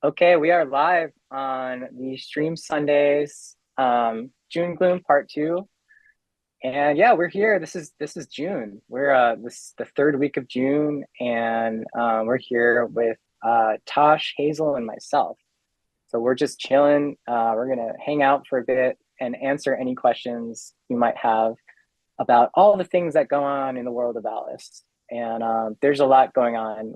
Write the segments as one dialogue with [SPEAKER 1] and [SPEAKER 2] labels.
[SPEAKER 1] Okay, we are live on the Stream Sundays, June Gloom Part 2. And yeah, we're here. This is June. We're this the third week of June, and we're here with Tosh, Hazel, and myself. So we're just chilling. We're gonna hang out for a bit and answer any questions you might have about all the things that go on in the world of Alice. And there's a lot going on.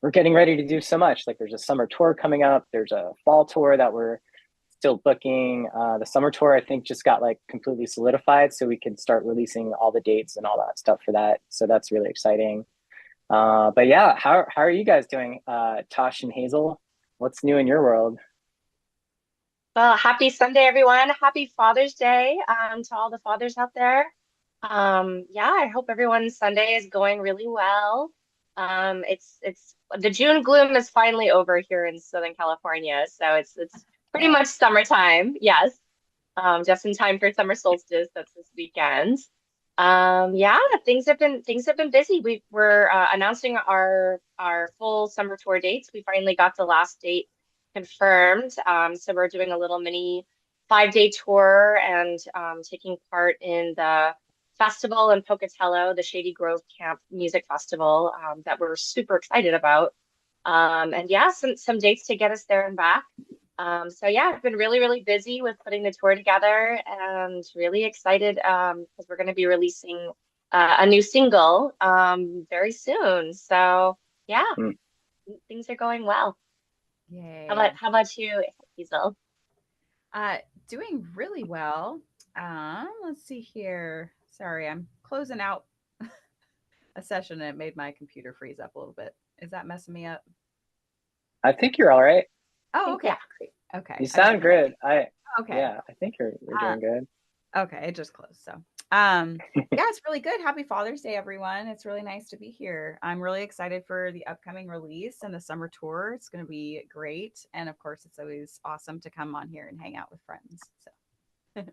[SPEAKER 1] We're getting ready to do so much. Like there's a summer tour coming up. There's a fall tour that we're still booking. The summer tour, I think, just got like completely solidified, so we can start releasing all the dates and all that stuff for that. So that's really exciting. But yeah, how are you guys doing, Tosh and Hazel? What's new in your world?
[SPEAKER 2] Well, happy Sunday, everyone. Happy Father's Day, to all the fathers out there. Yeah, I hope everyone's Sunday is going really well. It's the June gloom is finally over here in Southern California, so it's pretty
[SPEAKER 1] Yeah.
[SPEAKER 2] much summertime. Yes, just in time for summer solstice. That's this weekend. Yeah, things have been busy. We're announcing our full summer tour dates. We finally got the last date confirmed. So we're doing a little mini 5-day tour and taking part in the festival in Pocatello, the Shady Grove Camp Music Festival, that we're super excited about. And yeah, some dates to get us there and back. So yeah, I've been really busy with putting the tour together and really excited because we're going to be releasing a new single very soon. So yeah,
[SPEAKER 1] Hmm.
[SPEAKER 2] things are going well. How
[SPEAKER 3] Yay.
[SPEAKER 2] about how about you, Hazel?
[SPEAKER 3] Uh, Doing really well. Let's see here. Sorry, I'm closing out a session and it made my computer freeze up a little bit. Is that messing me up?
[SPEAKER 1] I think you're all right.
[SPEAKER 2] I
[SPEAKER 3] Oh,
[SPEAKER 2] think
[SPEAKER 3] okay.
[SPEAKER 2] yeah.
[SPEAKER 3] Okay.
[SPEAKER 1] You
[SPEAKER 3] I just
[SPEAKER 1] sound
[SPEAKER 3] want to make
[SPEAKER 1] good. I
[SPEAKER 3] okay.
[SPEAKER 1] Yeah, I think you're
[SPEAKER 3] Uh,
[SPEAKER 1] doing good.
[SPEAKER 3] okay, it just closed. So yeah, it's really good. Happy Father's Day, everyone. It's really nice to be here. I'm really excited for the upcoming release and the summer tour. It's gonna be great. And of course, it's always awesome to come on here and hang out with friends. So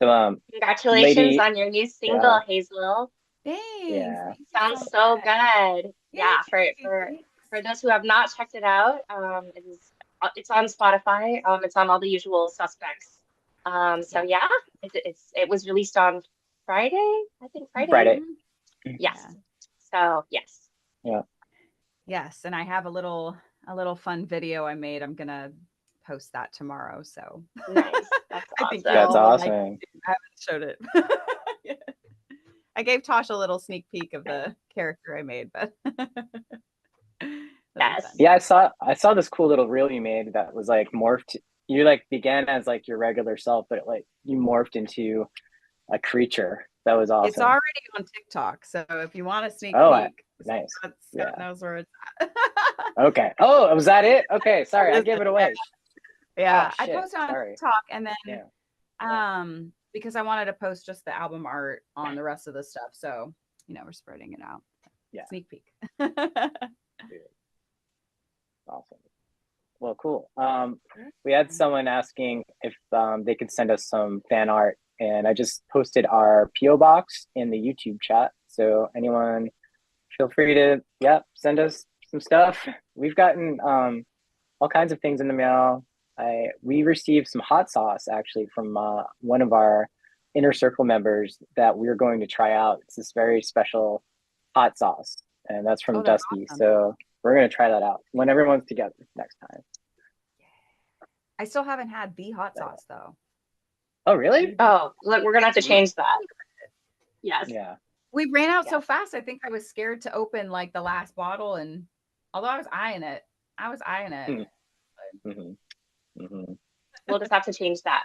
[SPEAKER 1] So
[SPEAKER 2] Congratulations
[SPEAKER 1] lady,
[SPEAKER 2] on your new single,
[SPEAKER 1] yeah,
[SPEAKER 2] Hazel.
[SPEAKER 3] thanks.
[SPEAKER 1] yeah.
[SPEAKER 3] Thank you so
[SPEAKER 2] Sounds so
[SPEAKER 3] much.
[SPEAKER 2] good.
[SPEAKER 3] Yay,
[SPEAKER 2] Yeah,
[SPEAKER 3] thanks.
[SPEAKER 2] for those who have not checked it out, it's on Spotify. It's on all the usual suspects. So
[SPEAKER 3] Yeah.
[SPEAKER 2] yeah, it was released on Friday, I think Friday.
[SPEAKER 1] Friday.
[SPEAKER 3] Mhm.
[SPEAKER 2] Yes.
[SPEAKER 3] Yeah.
[SPEAKER 2] So yes,
[SPEAKER 1] Yeah.
[SPEAKER 3] Yes, and I have a little fun video I made. I'm gonna post that tomorrow. So
[SPEAKER 2] nice. That's
[SPEAKER 3] I think
[SPEAKER 1] That's
[SPEAKER 2] awesome.
[SPEAKER 3] y'all will like
[SPEAKER 1] awesome.
[SPEAKER 3] it. I haven't showed it. Yeah. I gave Tosh a little sneak peek of the character I made, but it'll be
[SPEAKER 2] Yes.
[SPEAKER 3] fun.
[SPEAKER 1] Yeah, I saw this cool little reel you made that was like morphed. You like began as like your regular self, but like you morphed into a creature. That was
[SPEAKER 3] It's
[SPEAKER 1] awesome.
[SPEAKER 3] already on TikTok, so if you want a sneak
[SPEAKER 1] Oh,
[SPEAKER 3] peek,
[SPEAKER 1] nice.
[SPEAKER 3] Scott
[SPEAKER 1] Yeah.
[SPEAKER 3] knows where it's at.
[SPEAKER 1] Okay. Oh, was that it? Okay. Sorry, I
[SPEAKER 3] This
[SPEAKER 1] gave
[SPEAKER 3] is-
[SPEAKER 1] it away. Oh
[SPEAKER 3] yeah, I
[SPEAKER 1] shit.
[SPEAKER 3] posted on
[SPEAKER 1] Sorry.
[SPEAKER 3] TikTok and then
[SPEAKER 1] Yeah. Yeah.
[SPEAKER 3] because I wanted to post just the album art on the rest of the stuff. So, we're spreading it out.
[SPEAKER 1] Yeah.
[SPEAKER 3] Sneak peek.
[SPEAKER 1] Dude, awesome. Well, cool. We had someone asking if they could send us some fan art, and I just posted our PO box in the YouTube chat. So anyone, feel free to send us some stuff. We've gotten all kinds of things in the mail. We received some hot sauce actually from one of our inner circle members that we're going to try out. It's this very special hot sauce, and that's from
[SPEAKER 3] Oh, that's
[SPEAKER 1] Dusty.
[SPEAKER 3] awesome.
[SPEAKER 1] So we're gonna try that out when everyone's together next time.
[SPEAKER 3] I still haven't had the hot
[SPEAKER 1] But,
[SPEAKER 3] sauce though.
[SPEAKER 1] oh, really?
[SPEAKER 2] Oh, look, we're gonna have to
[SPEAKER 3] We
[SPEAKER 2] change that. Yes.
[SPEAKER 1] Yeah.
[SPEAKER 3] we ran out so
[SPEAKER 2] Yes.
[SPEAKER 3] fast. I think I was scared to open like the last bottle, and although I was eyeing it, I was eyeing it.
[SPEAKER 1] Mm-hmm. Mm-hmm.
[SPEAKER 2] We'll just have to change that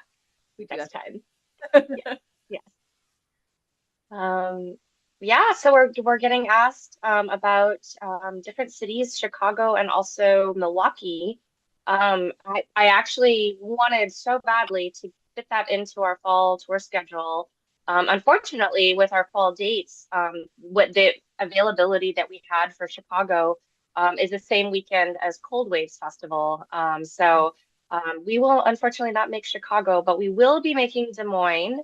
[SPEAKER 3] We do
[SPEAKER 2] next
[SPEAKER 3] have
[SPEAKER 2] time.
[SPEAKER 3] to.
[SPEAKER 2] Yes. Yes. Um, yeah, so we're getting asked about different cities, Chicago and also Milwaukee. I actually wanted so badly to fit that into our fall tour schedule. Unfortunately, with our fall dates, what the availability that we had for Chicago is the same weekend as Cold Waves Festival. We will unfortunately not make Chicago, but we will be making Des Moines.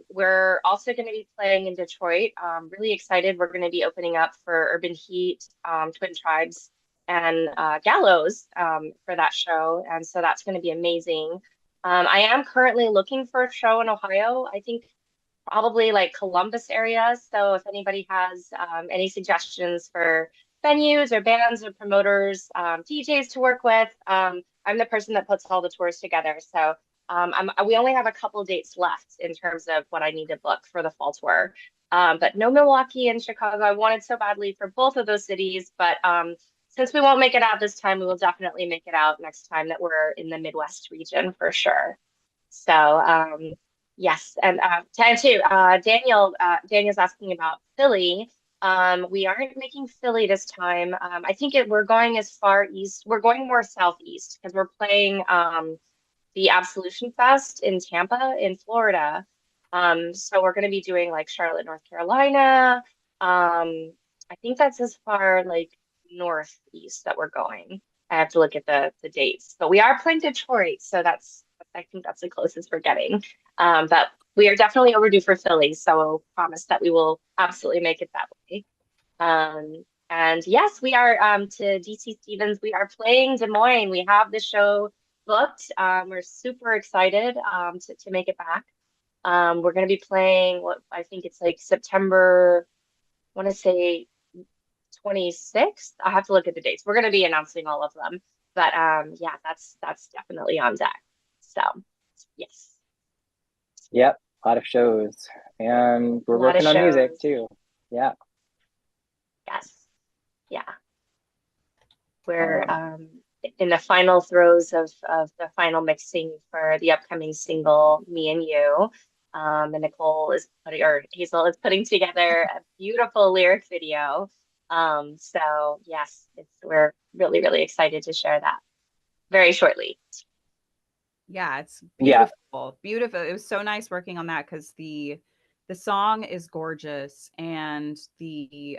[SPEAKER 2] We're also going to be playing in Detroit. Really excited. We're going to be opening up for Urban Heat, Twin Tribes and Gallows for that show, and so that's going to be amazing. I am currently looking for a show in Ohio. I think probably like Columbus area. So if anybody has any suggestions for venues or bands or promoters, DJs to work with, I'm the person that puts all the tours together. So we only have a couple dates left in terms of what I need to book for the fall tour. But no Milwaukee and Chicago. I wanted so badly for both of those cities, but since we won't make it out this time, we will definitely make it out next time that we're in the Midwest region for sure. So yes, and to answer Daniel's asking about Philly. We aren't making Philly this time. I think we're going as far east. We're going more southeast because we're playing the Absolution Fest in Tampa, in Florida. So we're going to be doing like Charlotte, North Carolina. I think that's as far like northeast that we're going. I have to look at the dates, but we are playing Detroit, so I think that's the closest we're getting. But we are definitely overdue for Philly, so I'll promise that we will absolutely make it that way. And yes, we are to DC Stevens. We are playing Des Moines. We have the show booked. We're super excited to make it back. We're going to be playing what I think it's like September, I want to say 26th. I have to look at the dates. We're going to be announcing all of them. But yeah, that's definitely on deck. So yes.
[SPEAKER 1] Yep, a lot of shows, and we're
[SPEAKER 2] A lot of
[SPEAKER 1] working on music
[SPEAKER 2] shows.
[SPEAKER 1] too. Yeah.
[SPEAKER 2] Yes. Yeah. We're
[SPEAKER 1] Um,
[SPEAKER 2] in the final throes of the final mixing for the upcoming single, Me and You. And Nicole is or Hazel is putting together a beautiful lyric video. So yes, we're really, really excited to share that very shortly.
[SPEAKER 3] Yeah, it's
[SPEAKER 1] yeah,
[SPEAKER 3] beautiful. Beautiful. It was so nice working on that because the song is gorgeous, and the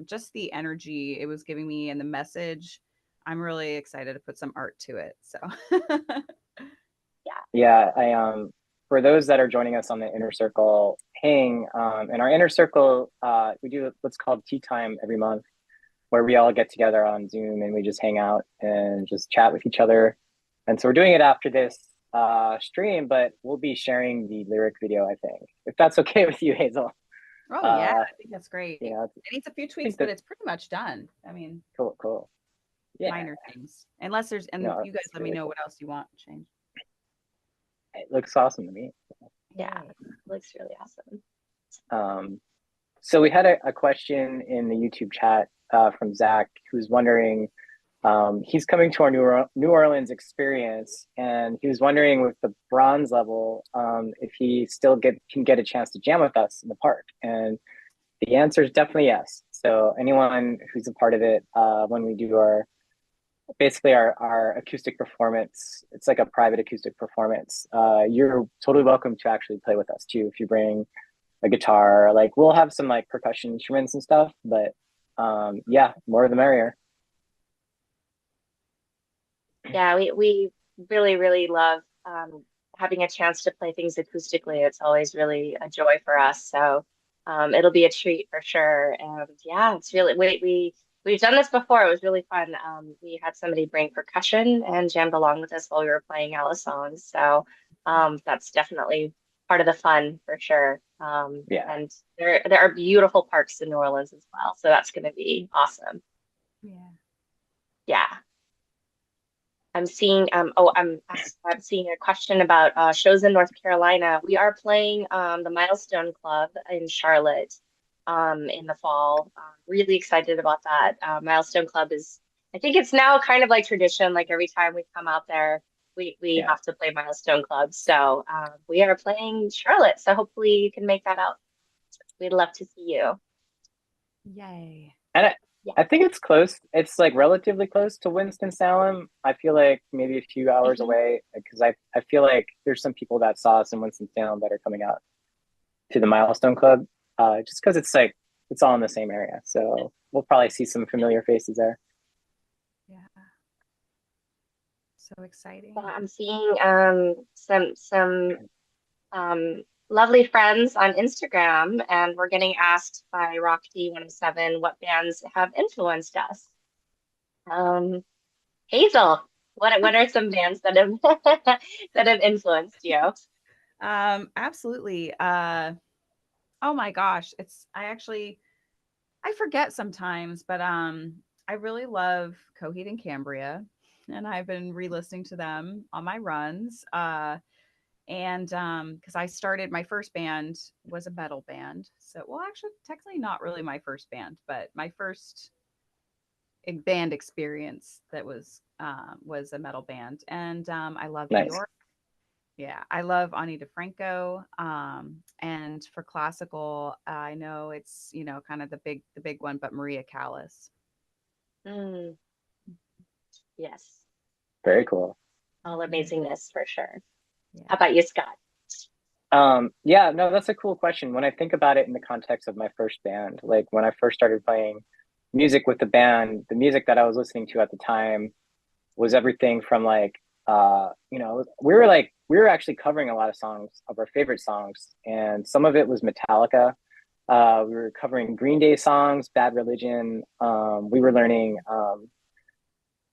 [SPEAKER 3] just the energy it was giving me and the message. I'm really excited to put some art to it. So
[SPEAKER 2] Yeah.
[SPEAKER 1] yeah. For those that are joining us on the Inner Circle hang, in our Inner Circle, we do what's called tea time every month, where we all get together on Zoom and we just hang out and just chat with each other. And so we're doing it after this stream, but we'll be sharing the lyric video, I think, if that's okay with you, Hazel.
[SPEAKER 3] oh yeah,
[SPEAKER 1] Uh,
[SPEAKER 3] I think that's great.
[SPEAKER 1] you
[SPEAKER 3] It
[SPEAKER 1] know,
[SPEAKER 3] needs a few
[SPEAKER 1] I
[SPEAKER 3] tweaks,
[SPEAKER 1] think
[SPEAKER 3] but
[SPEAKER 1] that
[SPEAKER 3] it's pretty much done. I mean,
[SPEAKER 1] cool, cool. Yeah,
[SPEAKER 3] minor things. Unless there's, and
[SPEAKER 1] no,
[SPEAKER 3] you guys
[SPEAKER 1] it's
[SPEAKER 3] let me
[SPEAKER 1] really
[SPEAKER 3] know
[SPEAKER 1] cool.
[SPEAKER 3] what else you want changed.
[SPEAKER 1] It looks awesome to me.
[SPEAKER 2] Yeah.
[SPEAKER 3] Yay.
[SPEAKER 2] Looks really awesome.
[SPEAKER 1] Um, so we had a question in the YouTube chat from Zach, who's wondering. He's coming to our New Orleans experience, and he was wondering with the bronze level if he still can get a chance to jam with us in the park. And the answer is definitely yes. So anyone who's a part of it, when we do basically our acoustic performance, it's like a private acoustic performance. You're totally welcome to actually play with us too if you bring a guitar. Like we'll have some like percussion instruments and stuff, but yeah, more the merrier.
[SPEAKER 2] Yeah, we really, really love having a chance to play things acoustically. It's always really a joy for us. So it'll be a treat for sure. And yeah, it's really we've done this before. It was really fun. We had somebody bring percussion and jammed along with us while we were playing AL1CE. So that's definitely part of the fun for sure.
[SPEAKER 1] Yeah.
[SPEAKER 2] And there are beautiful parks in New Orleans as well. So that's going to be awesome.
[SPEAKER 3] Yeah.
[SPEAKER 2] Yeah. I'm seeing I'm seeing a question about shows in North Carolina. We are playing the Milestone Club in Charlotte in the fall. Really excited about that. Milestone Club is I think it's now kind of like tradition. Like every time we come out there, we
[SPEAKER 1] Yeah.
[SPEAKER 2] have to play Milestone Club. So we are playing Charlotte. So hopefully you can make that out. We'd love to see you.
[SPEAKER 3] Yay.
[SPEAKER 1] And
[SPEAKER 2] Yeah.
[SPEAKER 1] I think it's close. It's like relatively close to Winston-Salem. I feel like maybe a few hours
[SPEAKER 2] Mhm.
[SPEAKER 1] away because I feel like there's some people that saw us in Winston-Salem that are coming out to the Milestone Club, just because it's like it's all in the same area. So we'll probably see some familiar faces there.
[SPEAKER 3] Yeah. So exciting.
[SPEAKER 2] I'm seeing some lovely friends on Instagram, and we're getting asked by Rock D107 what bands have influenced us. Um, Hazel, what are some bands that have that have influenced you?
[SPEAKER 3] Absolutely. Oh my gosh, I forget sometimes, but I really love Coheed and Cambria, and I've been re-listening to them on my runs. And because I started my first band was a metal band. So, well, actually, technically not really my first band, but my first band experience that was a metal band, and I love
[SPEAKER 1] Nice.
[SPEAKER 3] Bjork. Yeah, I love Ani DeFranco. And for classical, I know it's kind of the big one, but Maria Callas.
[SPEAKER 2] Mm, yes,
[SPEAKER 1] Very cool.
[SPEAKER 2] all
[SPEAKER 3] Mhm.
[SPEAKER 2] amazingness for sure. How
[SPEAKER 3] Yeah.
[SPEAKER 2] about you, Scott?
[SPEAKER 1] Yeah, no, that's a cool question. When I think about it in the context of my first band, like when I first started playing music with the band, the music that I was listening to at the time was everything from like we were actually covering a lot of songs of our favorite songs, and some of it was Metallica. We were covering Green Day songs, Bad Religion. We were learning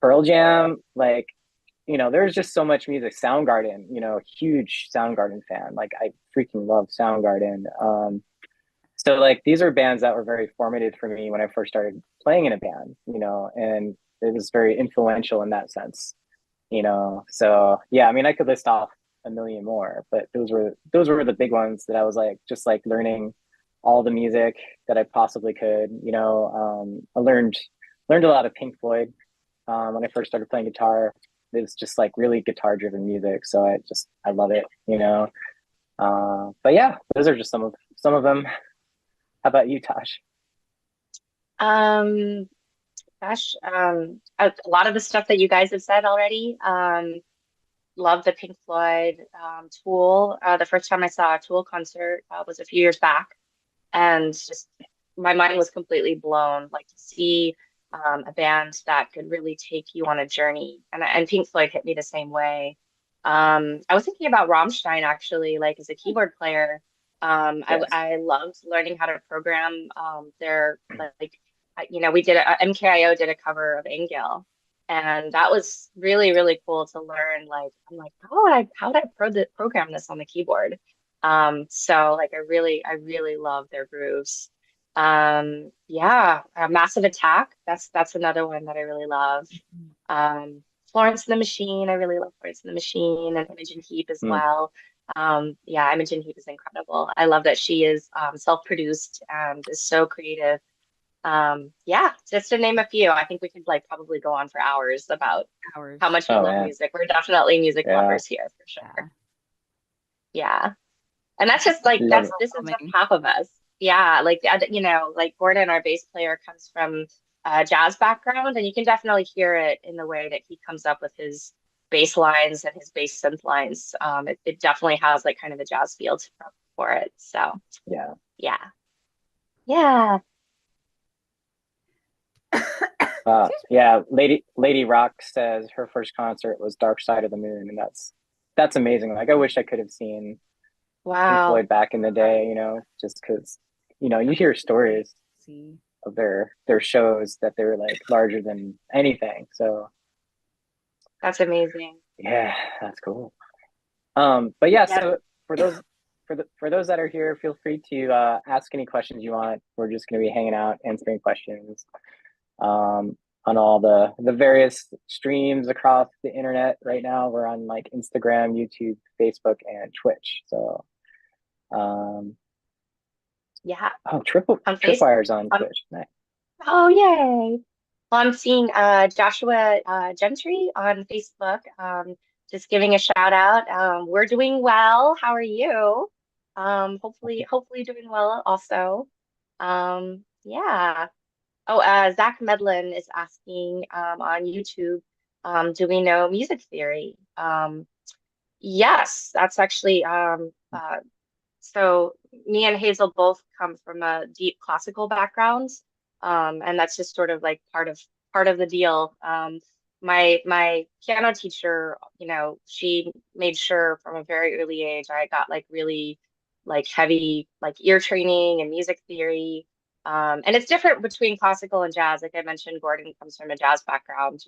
[SPEAKER 1] Pearl Jam. Like, there's just so much music. Soundgarden, huge Soundgarden fan. Like, I freaking love Soundgarden. So like these are bands that were very formative for me when I first started playing in a band, and it was very influential in that sense. So yeah, I mean, I could list off a million more, but those were the big ones that I was like just like learning all the music that I possibly could. I learned a lot of Pink Floyd when I first started playing guitar. It's just like really guitar driven music, so I love it. But yeah, those are just some of them. How about you, Tosh?
[SPEAKER 2] Um, Gosh, a lot of the stuff that you guys have said already. Love the Pink Floyd, Tool. The first time I saw a Tool concert was a few years back, and just my mind was completely blown. Like to see a band that could really take you on a journey, and Pink Floyd hit me the same way. I was thinking about Rammstein actually, like as a keyboard player.
[SPEAKER 1] Yes.
[SPEAKER 2] I loved learning how to program their like we did MKIO did a cover of Angel, and that was really really cool to learn. Like I'm like, how would I program this on the keyboard? So like I really love their grooves. Yeah, Massive Attack. That's another one that I really love.
[SPEAKER 3] Mhm.
[SPEAKER 2] Florence and the Machine. I really love Florence and the Machine and Imogen Heap as
[SPEAKER 1] Mm.
[SPEAKER 2] well. Yeah, Imogen Heap is incredible. I love that she is self-produced and is so creative. Yeah, just to name a few. I think we could like probably go on for hours about how
[SPEAKER 3] Hours.
[SPEAKER 2] much we
[SPEAKER 1] Oh
[SPEAKER 2] love
[SPEAKER 1] man.
[SPEAKER 2] music. We're definitely music
[SPEAKER 1] Yeah.
[SPEAKER 2] lovers here for sure.
[SPEAKER 3] Yeah.
[SPEAKER 2] Yeah. And that's just like
[SPEAKER 1] Love
[SPEAKER 2] that's
[SPEAKER 1] it.
[SPEAKER 2] this is just
[SPEAKER 3] Overwhelming.
[SPEAKER 2] half of us. Yeah, like like Gordon, our bass player, comes from a jazz background, and you can definitely hear it in the way that he comes up with his bass lines and his bass synth lines. It definitely has like kind of a jazz feel for it. So
[SPEAKER 1] Yeah.
[SPEAKER 2] yeah, yeah.
[SPEAKER 3] Excuse me.
[SPEAKER 1] Yeah. Lady Rock says her first concert was Dark Side of the Moon, and that's amazing. Like I wish I could have seen Pink
[SPEAKER 2] Wow,
[SPEAKER 1] Floyd back in the day, just because, you hear
[SPEAKER 3] I
[SPEAKER 1] stories
[SPEAKER 3] see.
[SPEAKER 1] of their shows that they were like larger than anything. So
[SPEAKER 2] that's amazing.
[SPEAKER 1] yeah, that's cool. But yeah,
[SPEAKER 2] Yeah.
[SPEAKER 1] so for those that are here, feel free to ask any questions you want. We're just going to be hanging out, answering questions on all the various streams across the internet. Right now, we're on like Instagram, YouTube, Facebook, and Twitch. So, um,
[SPEAKER 2] Yeah,
[SPEAKER 1] oh, Triple
[SPEAKER 2] on face.
[SPEAKER 1] Tripwire's on
[SPEAKER 2] Um,
[SPEAKER 1] Twitch. Nice.
[SPEAKER 2] oh, yay. Well, I'm seeing Joshua Gentry on Facebook. Just giving a shout out. We're doing well. How are you? Hopefully doing well also. Yeah. Oh, Zach Medlin is asking on YouTube, do we know music theory? Yes, that's actually so me and Hazel both come from a deep classical background, and that's just sort of like part of the deal. My piano teacher, she made sure from a very early age I got like really like heavy like ear training and music theory. And it's different between classical and jazz. Like I mentioned, Gordon comes from a jazz background.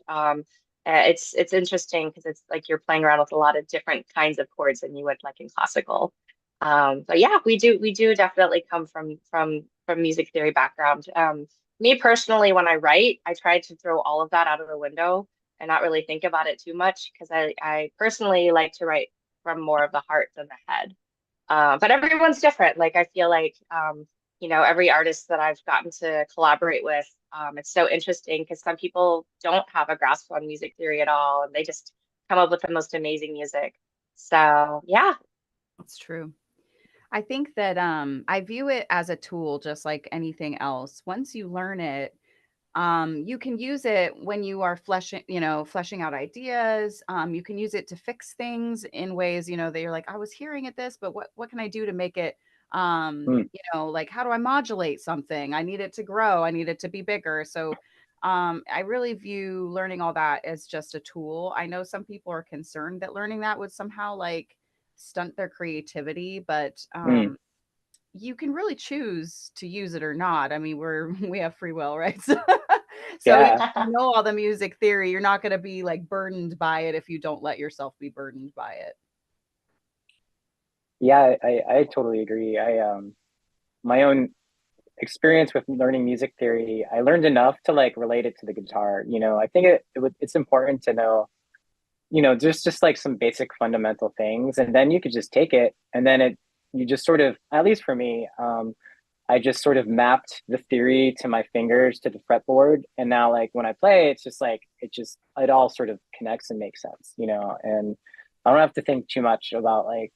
[SPEAKER 2] It's interesting because it's like you're playing around with a lot of different kinds of chords than you would like in classical. But yeah, we do definitely come from music theory background. Me personally, when I write, I try to throw all of that out of the window and not really think about it too much because I personally like to write from more of the heart than the head. But everyone's different. Like I feel like every artist that I've gotten to collaborate with, it's so interesting because some people don't have a grasp on music theory at all, and they just come up with the most amazing music. So yeah.
[SPEAKER 3] That's true. I think that I view it as a tool just like anything else. Once you learn it, you can use it when you are fleshing out ideas. You can use it to fix things in ways, that you're like, I was hearing it this, but what can I do to make it,
[SPEAKER 1] Mm,
[SPEAKER 3] like, how do I modulate something? I need it to grow. I need it to be bigger. So, I really view learning all that as just a tool. I know some people are concerned that learning that would somehow like stunt their creativity, but
[SPEAKER 1] mm,
[SPEAKER 3] you can really choose to use it or not. I mean, we have free will, right? So even
[SPEAKER 1] yeah.
[SPEAKER 3] if you know all the music theory, you're not going to be like burdened by it if you don't let yourself be burdened by it.
[SPEAKER 1] Yeah, I totally agree. My own experience with learning music theory, I learned enough to like relate it to the guitar. I think it's important to know, just like some basic fundamental things, and then you could just take it, and then you just sort of, at least for me, I just sort of mapped the theory to my fingers to the fretboard, and now like when I play, it's just like it all sort of connects and makes sense, and I don't have to think too much about like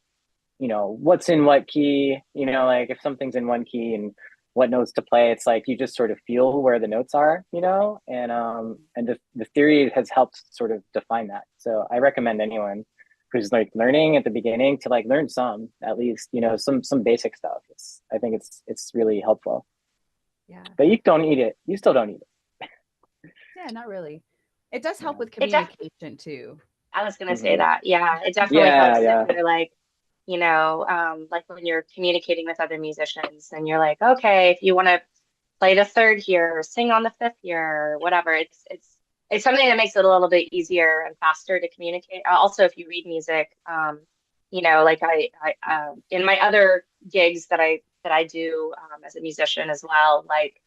[SPEAKER 1] what's in what key, like if something's in one key and what notes to play, it's like you just sort of feel where the notes are, and the theory has helped sort of define that. So I recommend anyone who's like learning at the beginning to like learn some, at least, some basic stuff. I think it's really helpful.
[SPEAKER 3] Yeah.
[SPEAKER 1] But you don't need it. You still don't need it.
[SPEAKER 3] Yeah, not really. It does help
[SPEAKER 1] Yeah.
[SPEAKER 3] with
[SPEAKER 2] It def
[SPEAKER 3] communication too.
[SPEAKER 2] I was gonna say
[SPEAKER 1] Hmm.
[SPEAKER 2] that. Yeah, it definitely
[SPEAKER 1] Yeah,
[SPEAKER 2] helps if
[SPEAKER 1] yeah.
[SPEAKER 2] you're like, like when you're communicating with other musicians and you're like, okay, if you want to play the third here or sing on the fifth here or whatever, it's something that makes it a little bit easier and faster to communicate. Also, if you read music, like I in my other gigs that I do as a musician as well, like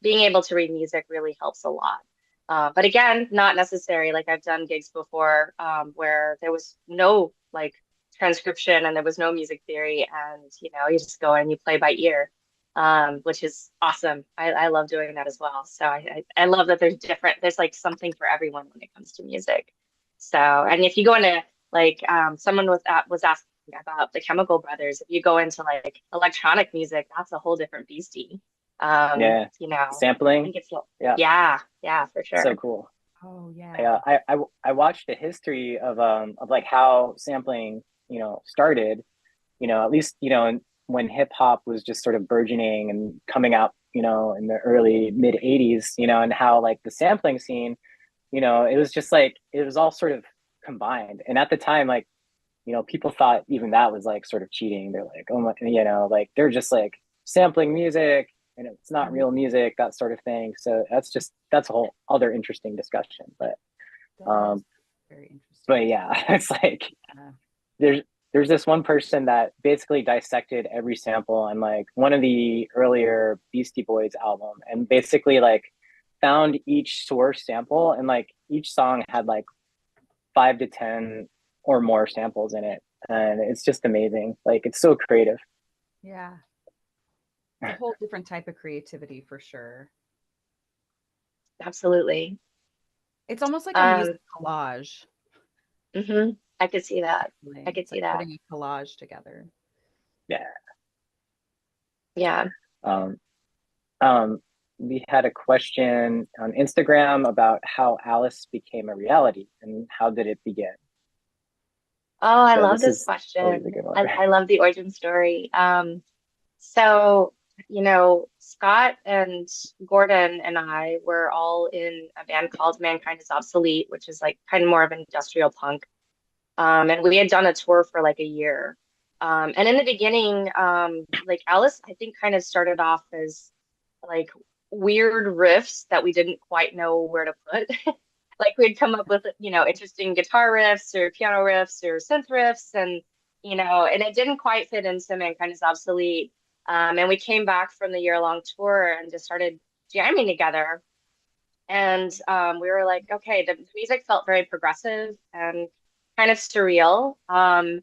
[SPEAKER 2] being able to read music really helps a lot. But again, not necessary. Like I've done gigs before where there was no like transcription and there was no music theory, and you just go and you play by ear, which is awesome. I love doing that as well. So I love that there's like something for everyone when it comes to music. So, and if you go into like someone was asking about the Chemical Brothers, if you go into like electronic music, that's a whole different beastie.
[SPEAKER 1] Yeah.
[SPEAKER 2] I
[SPEAKER 1] Sampling.
[SPEAKER 2] think it's
[SPEAKER 1] Yeah.
[SPEAKER 2] yeah, for
[SPEAKER 1] So
[SPEAKER 2] sure.
[SPEAKER 1] cool.
[SPEAKER 3] Oh
[SPEAKER 1] I,
[SPEAKER 3] yeah.
[SPEAKER 1] uh, I I I watched the history of like how sampling started, at least when hip hop was just sort of burgeoning and coming out, in the early mid 80s, and how like the sampling scene, it was just like it was all sort of combined, and at the time, like, people thought even that was like sort of cheating. They're like, oh my, like they're just like sampling music and it's not
[SPEAKER 3] Mhm.
[SPEAKER 1] real music, that sort of thing. So that's a whole other interesting discussion. But
[SPEAKER 3] That is
[SPEAKER 1] um,
[SPEAKER 3] very
[SPEAKER 1] but
[SPEAKER 3] interesting.
[SPEAKER 1] yeah, it's like
[SPEAKER 3] Yeah.
[SPEAKER 1] there's there's this one person that basically dissected every sample on like one of the earlier Beastie Boys album and basically like found each source sample, and like each song had like 5 to 10 or more samples in it, and it's just amazing. Like it's so creative.
[SPEAKER 3] Yeah. It's a whole different type of creativity for sure.
[SPEAKER 2] Absolutely.
[SPEAKER 3] It's almost like a
[SPEAKER 2] Um,
[SPEAKER 3] music collage.
[SPEAKER 2] I could see that. I
[SPEAKER 3] Like
[SPEAKER 2] could
[SPEAKER 3] it's
[SPEAKER 2] see
[SPEAKER 3] like
[SPEAKER 2] that.
[SPEAKER 3] putting a collage together.
[SPEAKER 1] Yeah.
[SPEAKER 2] Yeah.
[SPEAKER 1] Um, um, we had a question on Instagram about how Alice became a reality and how did it begin.
[SPEAKER 2] Oh, I
[SPEAKER 1] So
[SPEAKER 2] love
[SPEAKER 1] this
[SPEAKER 2] this
[SPEAKER 1] is always a
[SPEAKER 2] question.
[SPEAKER 1] good one.
[SPEAKER 2] I love the origin story. So, Scott and Gordon and I were all in a band called Mankind is Obsolete, which is like kind of more of an industrial punk. And we had done a tour for like a year. And in the beginning, like Alice, I think kind of started off as like weird riffs that we didn't quite know where to put. Like we'd come up with, interesting guitar riffs or piano riffs or synth riffs, and and it didn't quite fit into Mankind's Obsolete. And we came back from the year-long tour and just started jamming together. And we were like, okay, the music felt very progressive and kind of surreal. And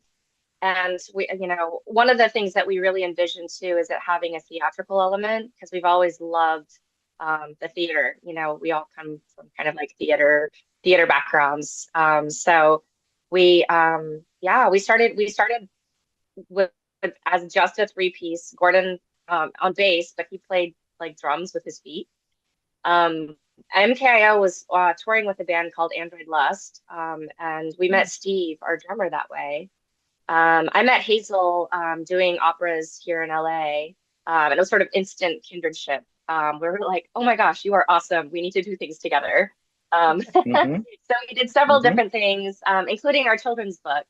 [SPEAKER 2] one of the things that we really envisioned too is it having a theatrical element because we've always loved the theater. We all come from kind of like theater backgrounds. So we started with as just a three-piece. Gordon on bass, but he played like drums with his feet. MKIO was touring with a band called Android Lust, and we met Steve, our drummer, that way. I met Hazel doing operas here in LA, and it was sort of instant kindredship. We were like, "Oh my gosh, you are awesome! We need to do things together."
[SPEAKER 1] Mm-hmm.
[SPEAKER 2] So we did several
[SPEAKER 1] Mm-hmm.
[SPEAKER 2] different things, including our children's book.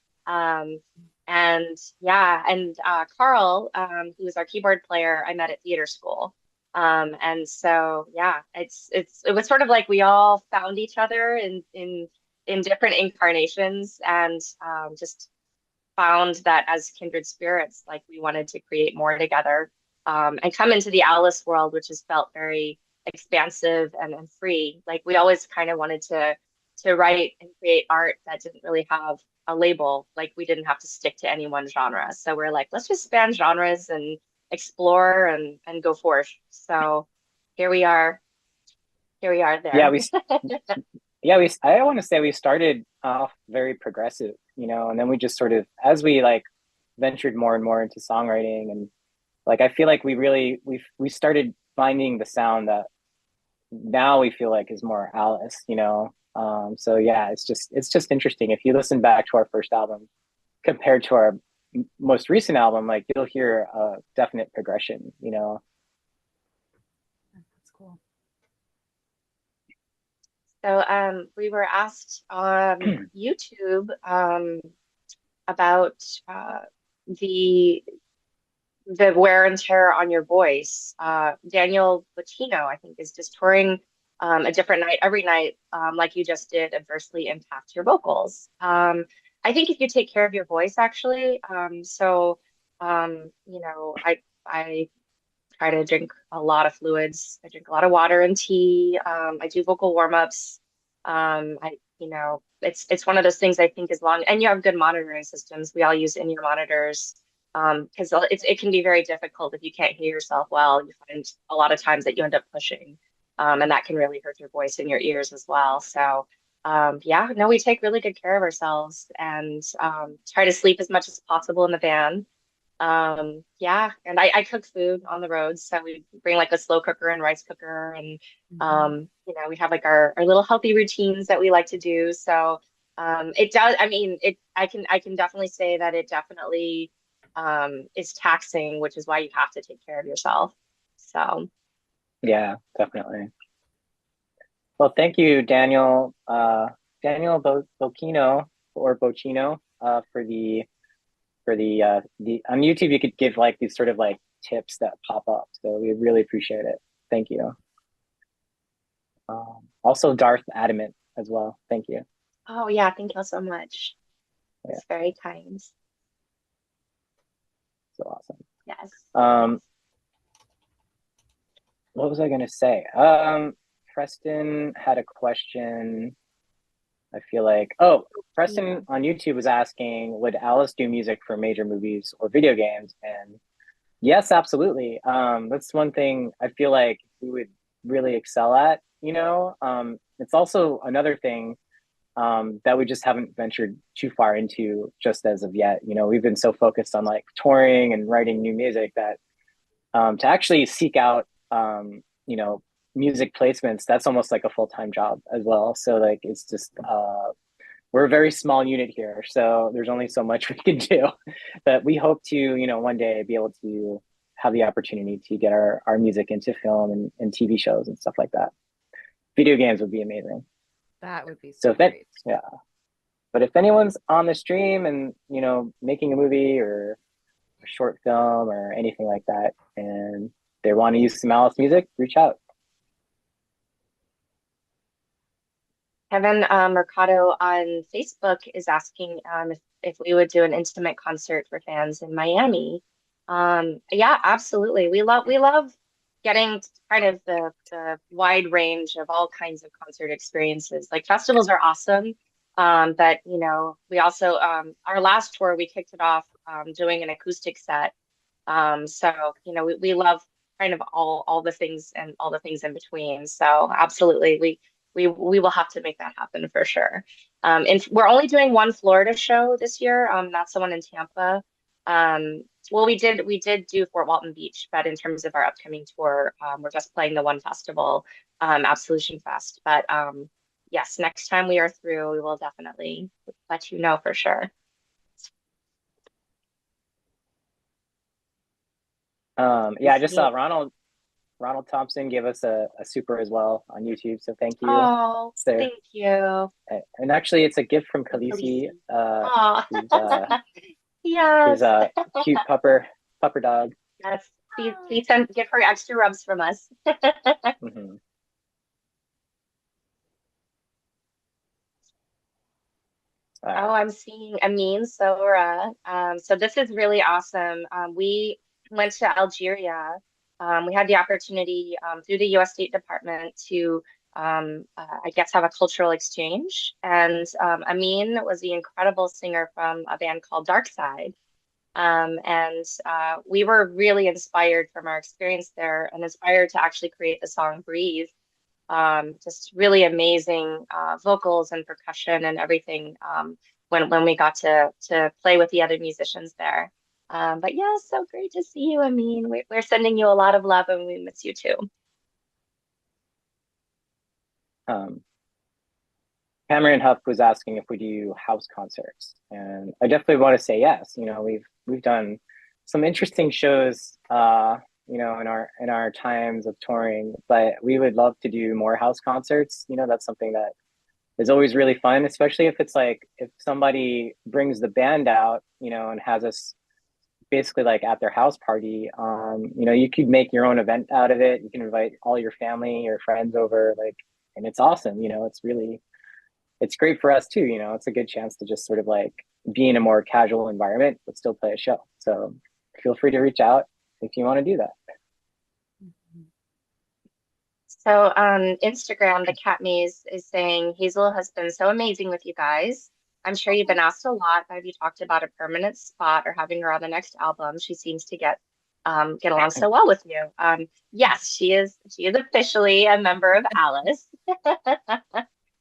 [SPEAKER 2] And yeah, and Carl, who was our keyboard player, I met at theater school. And so yeah, it was sort of like we all found each other in different incarnations, and just found that as kindred spirits, like we wanted to create more together, and come into the Alice world, which has felt very expansive and free. Like we always kind of wanted to write and create art that didn't really have a label. Like we didn't have to stick to any one genre. So we're like, let's just span genres and explore and go forth. So here we are. Here we are
[SPEAKER 1] Yeah,
[SPEAKER 2] there.
[SPEAKER 1] I want to say we started off very progressive, and then we just sort of, as we like ventured more and more into songwriting, and like I feel like we started finding the sound that now we feel like is more Alice, so yeah, it's just interesting if you listen back to our first album compared to our most recent album, like you'll hear a definite progression.
[SPEAKER 3] That's cool.
[SPEAKER 2] So we were asked on YouTube about the wear and tear on your voice. Daniel Botino, I think, is just touring a different night every night, like you just did, adversely impact your vocals. I think if you take care of your voice, actually, I try to drink a lot of fluids. I drink a lot of water and tea. I do vocal warm-ups. It's one of those things I think as long, and you have good monitoring systems. We all use in-ear monitors, because it can be very difficult if you can't hear yourself well. You find a lot of times that you end up pushing, and that can really hurt your voice in your ears as well. So, yeah, no, we take really good care of ourselves and try to sleep as much as possible in the van. Yeah, and I cook food on the road, so we bring like a slow cooker and rice cooker, and we have like our little healthy routines that we like to do. So it does, I mean, I can definitely say that it definitely is taxing, which is why you have to take care of yourself. So
[SPEAKER 1] Yeah, definitely. Well, thank you, Daniel Bocchino or Bocchino, for the on YouTube. You could give like these sort of like tips that pop up, so we really appreciate it. Thank you. Also, Darth Adamant as well. Thank you.
[SPEAKER 2] oh yeah, thank you so much.
[SPEAKER 1] Yeah,
[SPEAKER 2] It's very kind.
[SPEAKER 1] so awesome.
[SPEAKER 2] Yes.
[SPEAKER 1] Um, what was I gonna say? Preston had a question. I feel like, oh,
[SPEAKER 2] Yeah.
[SPEAKER 1] Preston on YouTube was asking, would Alice do music for major movies or video games? And yes, absolutely. That's one thing I feel like we would really excel at. It's also another thing that we just haven't ventured too far into just as of yet. We've been so focused on like touring and writing new music that to actually seek out, music placements, that's almost like a full-time job as well. So like, it's just, we're a very small unit here, so there's only so much we can do. But we hope to, one day be able to have the opportunity to get our music into film and TV shows and stuff like that. Video games would be amazing.
[SPEAKER 3] That would be
[SPEAKER 1] So
[SPEAKER 3] so
[SPEAKER 1] if that,
[SPEAKER 3] great.
[SPEAKER 1] yeah. But if anyone's on the stream and making a movie or a short film or anything like that, and they want to use some AL1CE music, reach out.
[SPEAKER 2] Kevin Mercado on Facebook is asking if we would do an intimate concert for fans in Miami. Yeah, absolutely. We love getting kind of the wide range of all kinds of concert experiences. Like festivals are awesome, but you know we also our last tour we kicked it off doing an acoustic set. So you know we love kind of all the things and all the things in between. So absolutely, we will have to make that happen for sure. And we're only doing one Florida show this year. That's the one in Tampa. Well, we did do Fort Walton Beach, but in terms of our upcoming tour, we're just playing the one festival, Absolution Fest. But yes, next time we are through, we will definitely let you know for sure.
[SPEAKER 1] Yeah, I just saw Ronald Thompson give us a super as well on YouTube, so thank you.
[SPEAKER 2] Oh,
[SPEAKER 1] So,
[SPEAKER 2] thank you.
[SPEAKER 1] and actually, it's a gift from
[SPEAKER 2] And
[SPEAKER 1] Khaleesi.
[SPEAKER 2] Khaleesi. Oh,
[SPEAKER 1] Who's his
[SPEAKER 2] yes.
[SPEAKER 1] cute pupper dog.
[SPEAKER 2] Yes. Please send give her extra rubs from us.
[SPEAKER 1] Hmm.
[SPEAKER 2] Oh, I'm seeing Amin Sora. So this is really awesome. We went to Algeria. We had the opportunity through the U.S. State Department to, I guess, have a cultural exchange. And Amin was the incredible singer from a band called Dark Side. And we were really inspired from our experience there and inspired to actually create the song Breathe. Just really amazing vocals and percussion and everything when we got to play with the other musicians there. But yeah, so great to see you. I mean, we're sending you a lot of love and we miss you too.
[SPEAKER 1] Um, Cameron Huff was asking if we do house concerts, and I definitely want to say yes. You know, we've done some interesting shows, you know, in our times of touring, but we would love to do more house concerts. You know, that's something that is always really fun, especially if it's like if somebody brings the band out, you know, and has us basically like at their house party. You know, you could make your own event out of it. You can invite all your family, your friends over, like, and it's awesome. You know, it's great for us too. You know, it's a good chance to just sort of like be in a more casual environment, but still play a show. So feel free to reach out if you want to do that.
[SPEAKER 2] So on Instagram, the Cat Maze is saying Hazel has been so amazing with you guys. I'm sure you've been asked a lot. Have you talked about a permanent spot or having her on the next album? She seems to get along so well with you. Yes, she is. She is officially a member of Alice.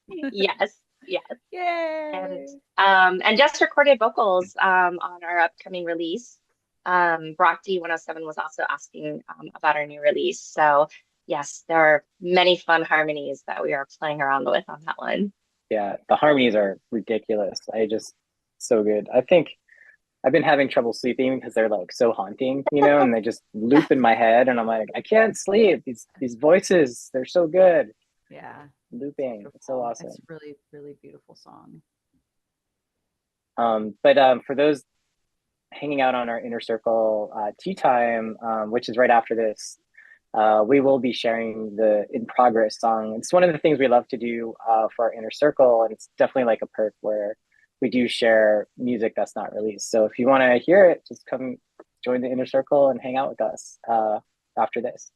[SPEAKER 2] Yes, yes.
[SPEAKER 3] Yay!
[SPEAKER 2] And just recorded vocals on our upcoming release. Brock D107 was also asking about our new release. So yes, there are many fun harmonies that we are playing around with on that one.
[SPEAKER 1] Yeah, the harmonies are ridiculous. I just so good. I think I've been having trouble sleeping because they're like so haunting, you know, and they just loop in my head, and I'm like, I can't sleep. These voices, they're so good.
[SPEAKER 3] Yeah,
[SPEAKER 1] Looping, it's so awesome.
[SPEAKER 3] It's really, really beautiful song.
[SPEAKER 1] But for those hanging out on our inner circle tea time, which is right after this, we will be sharing the in progress song. It's one of the things we love to do for our inner circle, and it's definitely like a perk where we do share music that's not released. So if you want to hear it, just come join the inner circle and hang out with us after this.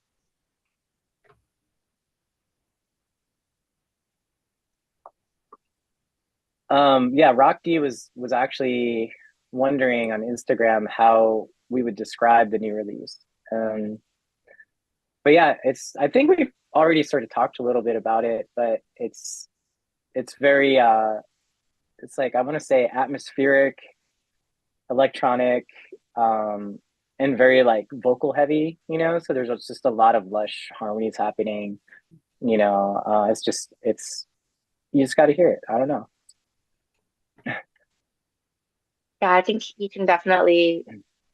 [SPEAKER 1] Yeah, Rock D was actually wondering on Instagram how we would describe the new release. But yeah, it's I think we've already sort of talked a little bit about it, but it's very it's like I want to say atmospheric, electronic, and very like vocal heavy, you know, so there's just a lot of lush harmonies happening, you know. It's you just got to hear it. I don't know.
[SPEAKER 2] Yeah, I think you can definitely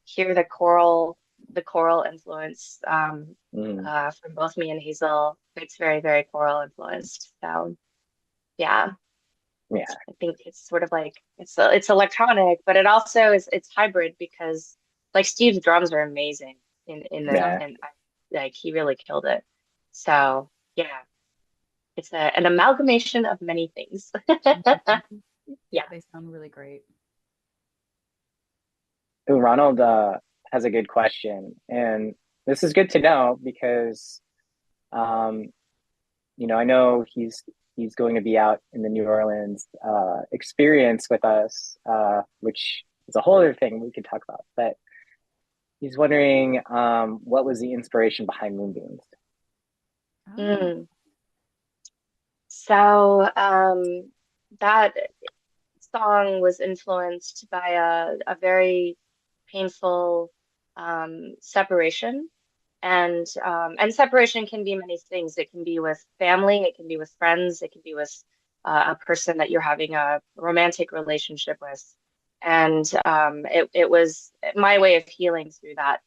[SPEAKER 2] hear the choral influence from both me and Hazel. It's very, very choral influenced. So yeah,
[SPEAKER 1] Yeah,
[SPEAKER 2] I think it's sort of like it's electronic, but it also is it's hybrid because like Steve's drums are amazing in the
[SPEAKER 1] yeah.
[SPEAKER 2] and like he really killed it. So yeah, it's an amalgamation of many things.
[SPEAKER 3] Yeah,
[SPEAKER 2] Yeah.
[SPEAKER 3] they sound really great.
[SPEAKER 1] Ooh, Ronald has a good question, and this is good to know because um, I know he's going to be out in the New Orleans experience with us, which is a whole other thing we could talk about. But he's wondering what was the inspiration behind Moonbeams?
[SPEAKER 3] Oh,
[SPEAKER 2] Mm. So that song was influenced by a very painful separation. And separation can be many things. It can be with family, it can be with friends, it can be with a person that you're having a romantic relationship with. And it was my way of healing through that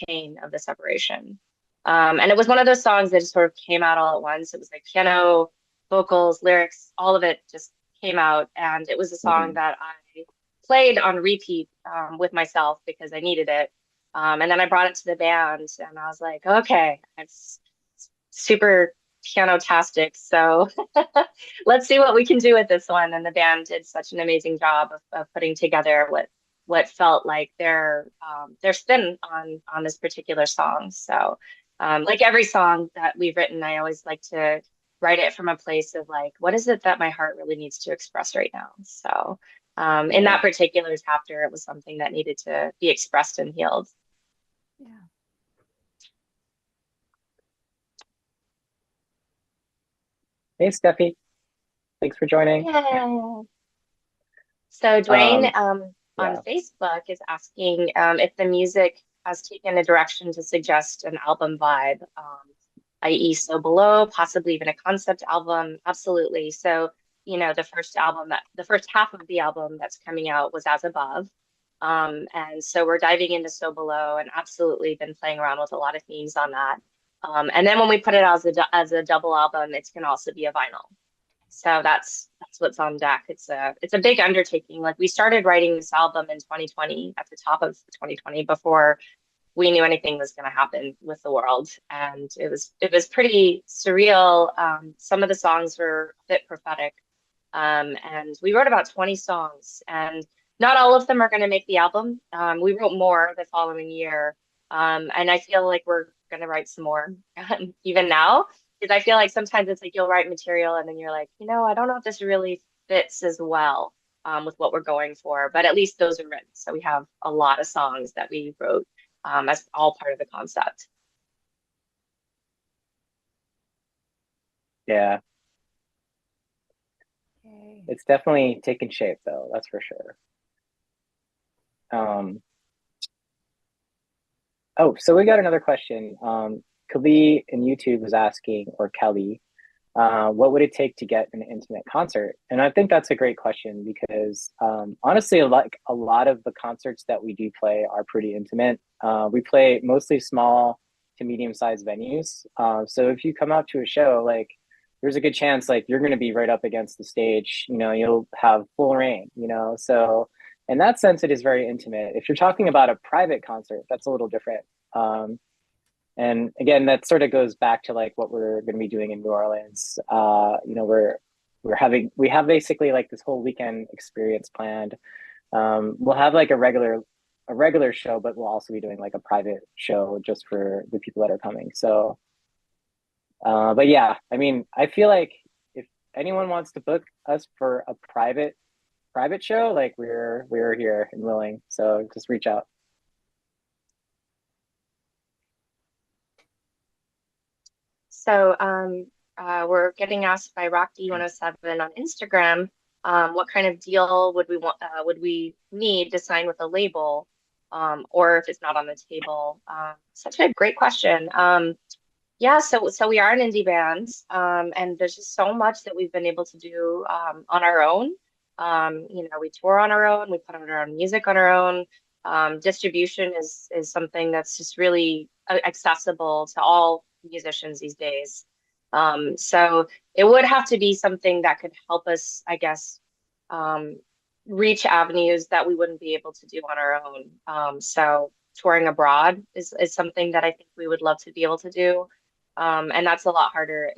[SPEAKER 2] pain of the separation. And it was one of those songs that just sort of came out all at once. It was like piano, vocals, lyrics, all of it just came out. And it was a song
[SPEAKER 1] Mm-hmm.
[SPEAKER 2] that I played on repeat with myself because I needed it. And then I brought it to the band and I was like, okay, it's super piano-tastic. So let's see what we can do with this one. And the band did such an amazing job of putting together what felt like their spin on this particular song. So like every song that we've written, I always like to write it from a place of like, what is it that my heart really needs to express right now? So in
[SPEAKER 1] Yeah.
[SPEAKER 2] that particular chapter, it was something that needed to be expressed and healed.
[SPEAKER 3] yeah.
[SPEAKER 1] Hey, Steffi, thanks for joining.
[SPEAKER 2] Yeah. So Dwayne
[SPEAKER 1] Um,
[SPEAKER 2] on
[SPEAKER 1] yeah.
[SPEAKER 2] Facebook is asking if the music has taken a direction to suggest an album vibe, i.e. So Below, possibly even a concept album. Absolutely. So, the first half of the album that's coming out was As Above. And so we're diving into So Below and absolutely been playing around with a lot of themes on that. And then when we put it as a double album, it's can also be a vinyl. So that's what's on deck. It's a big undertaking. Like we started writing this album in 2020 at the top of 2020 before we knew anything was going to happen with the world, and it was pretty surreal. Some of the songs were a bit prophetic, and we wrote about 20 songs, and not all of them are going to make the album. We wrote more the following year, and I feel like we're going to write some more even now because I feel like sometimes it's like you'll write material and then you're like, I don't know if this really fits as well with what we're going for, but at least those are written. So we have a lot of songs that we wrote as all part of the concept.
[SPEAKER 1] Yeah.
[SPEAKER 3] Okay.
[SPEAKER 1] It's definitely taken shape, though. That's for sure. Um, oh, so we got another question. Khalid in YouTube was asking, or Kelly, what would it take to get an intimate concert? And I think that's a great question because honestly, like a lot of the concerts that we do play are pretty intimate. We play mostly small to medium-sized venues. So if you come out to a show, like there's a good chance like you're going to be right up against the stage. You'll have full reign. So in that sense, it is very intimate. If you're talking about a private concert, that's a little different. Um, and again, that sort of goes back to like what we're going to be doing in New Orleans. We have basically like this whole weekend experience planned. We'll have like a regular show, but we'll also be doing like a private show just for the people that are coming. So, but yeah, I mean, I feel like if anyone wants to book us for a private show, like we're here and willing. So just reach out.
[SPEAKER 2] So we're getting asked by RockD107 on Instagram, what kind of deal would we need to sign with a label, or if it's not on the table? Such a great question. Yeah, so we are an indie band, and there's just so much that we've been able to do on our own. We tour on our own, we put out our own music on our own. Distribution is something that's just really accessible to all musicians these days. So it would have to be something that could help us, I guess, um, reach avenues that we wouldn't be able to do on our own. So touring abroad is something that I think we would love to be able to do. And that's a lot harder,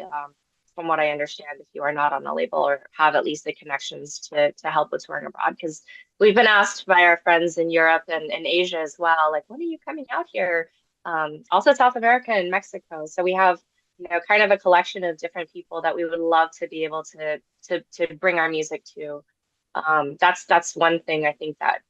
[SPEAKER 2] from what I understand, if you are not on a label or have at least the connections to help with touring abroad. Because we've been asked by our friends in Europe and Asia as well, like, when are you coming out here? Also South America and Mexico. So we have, kind of a collection of different people that we would love to be able to bring our music to. That's one thing I think that,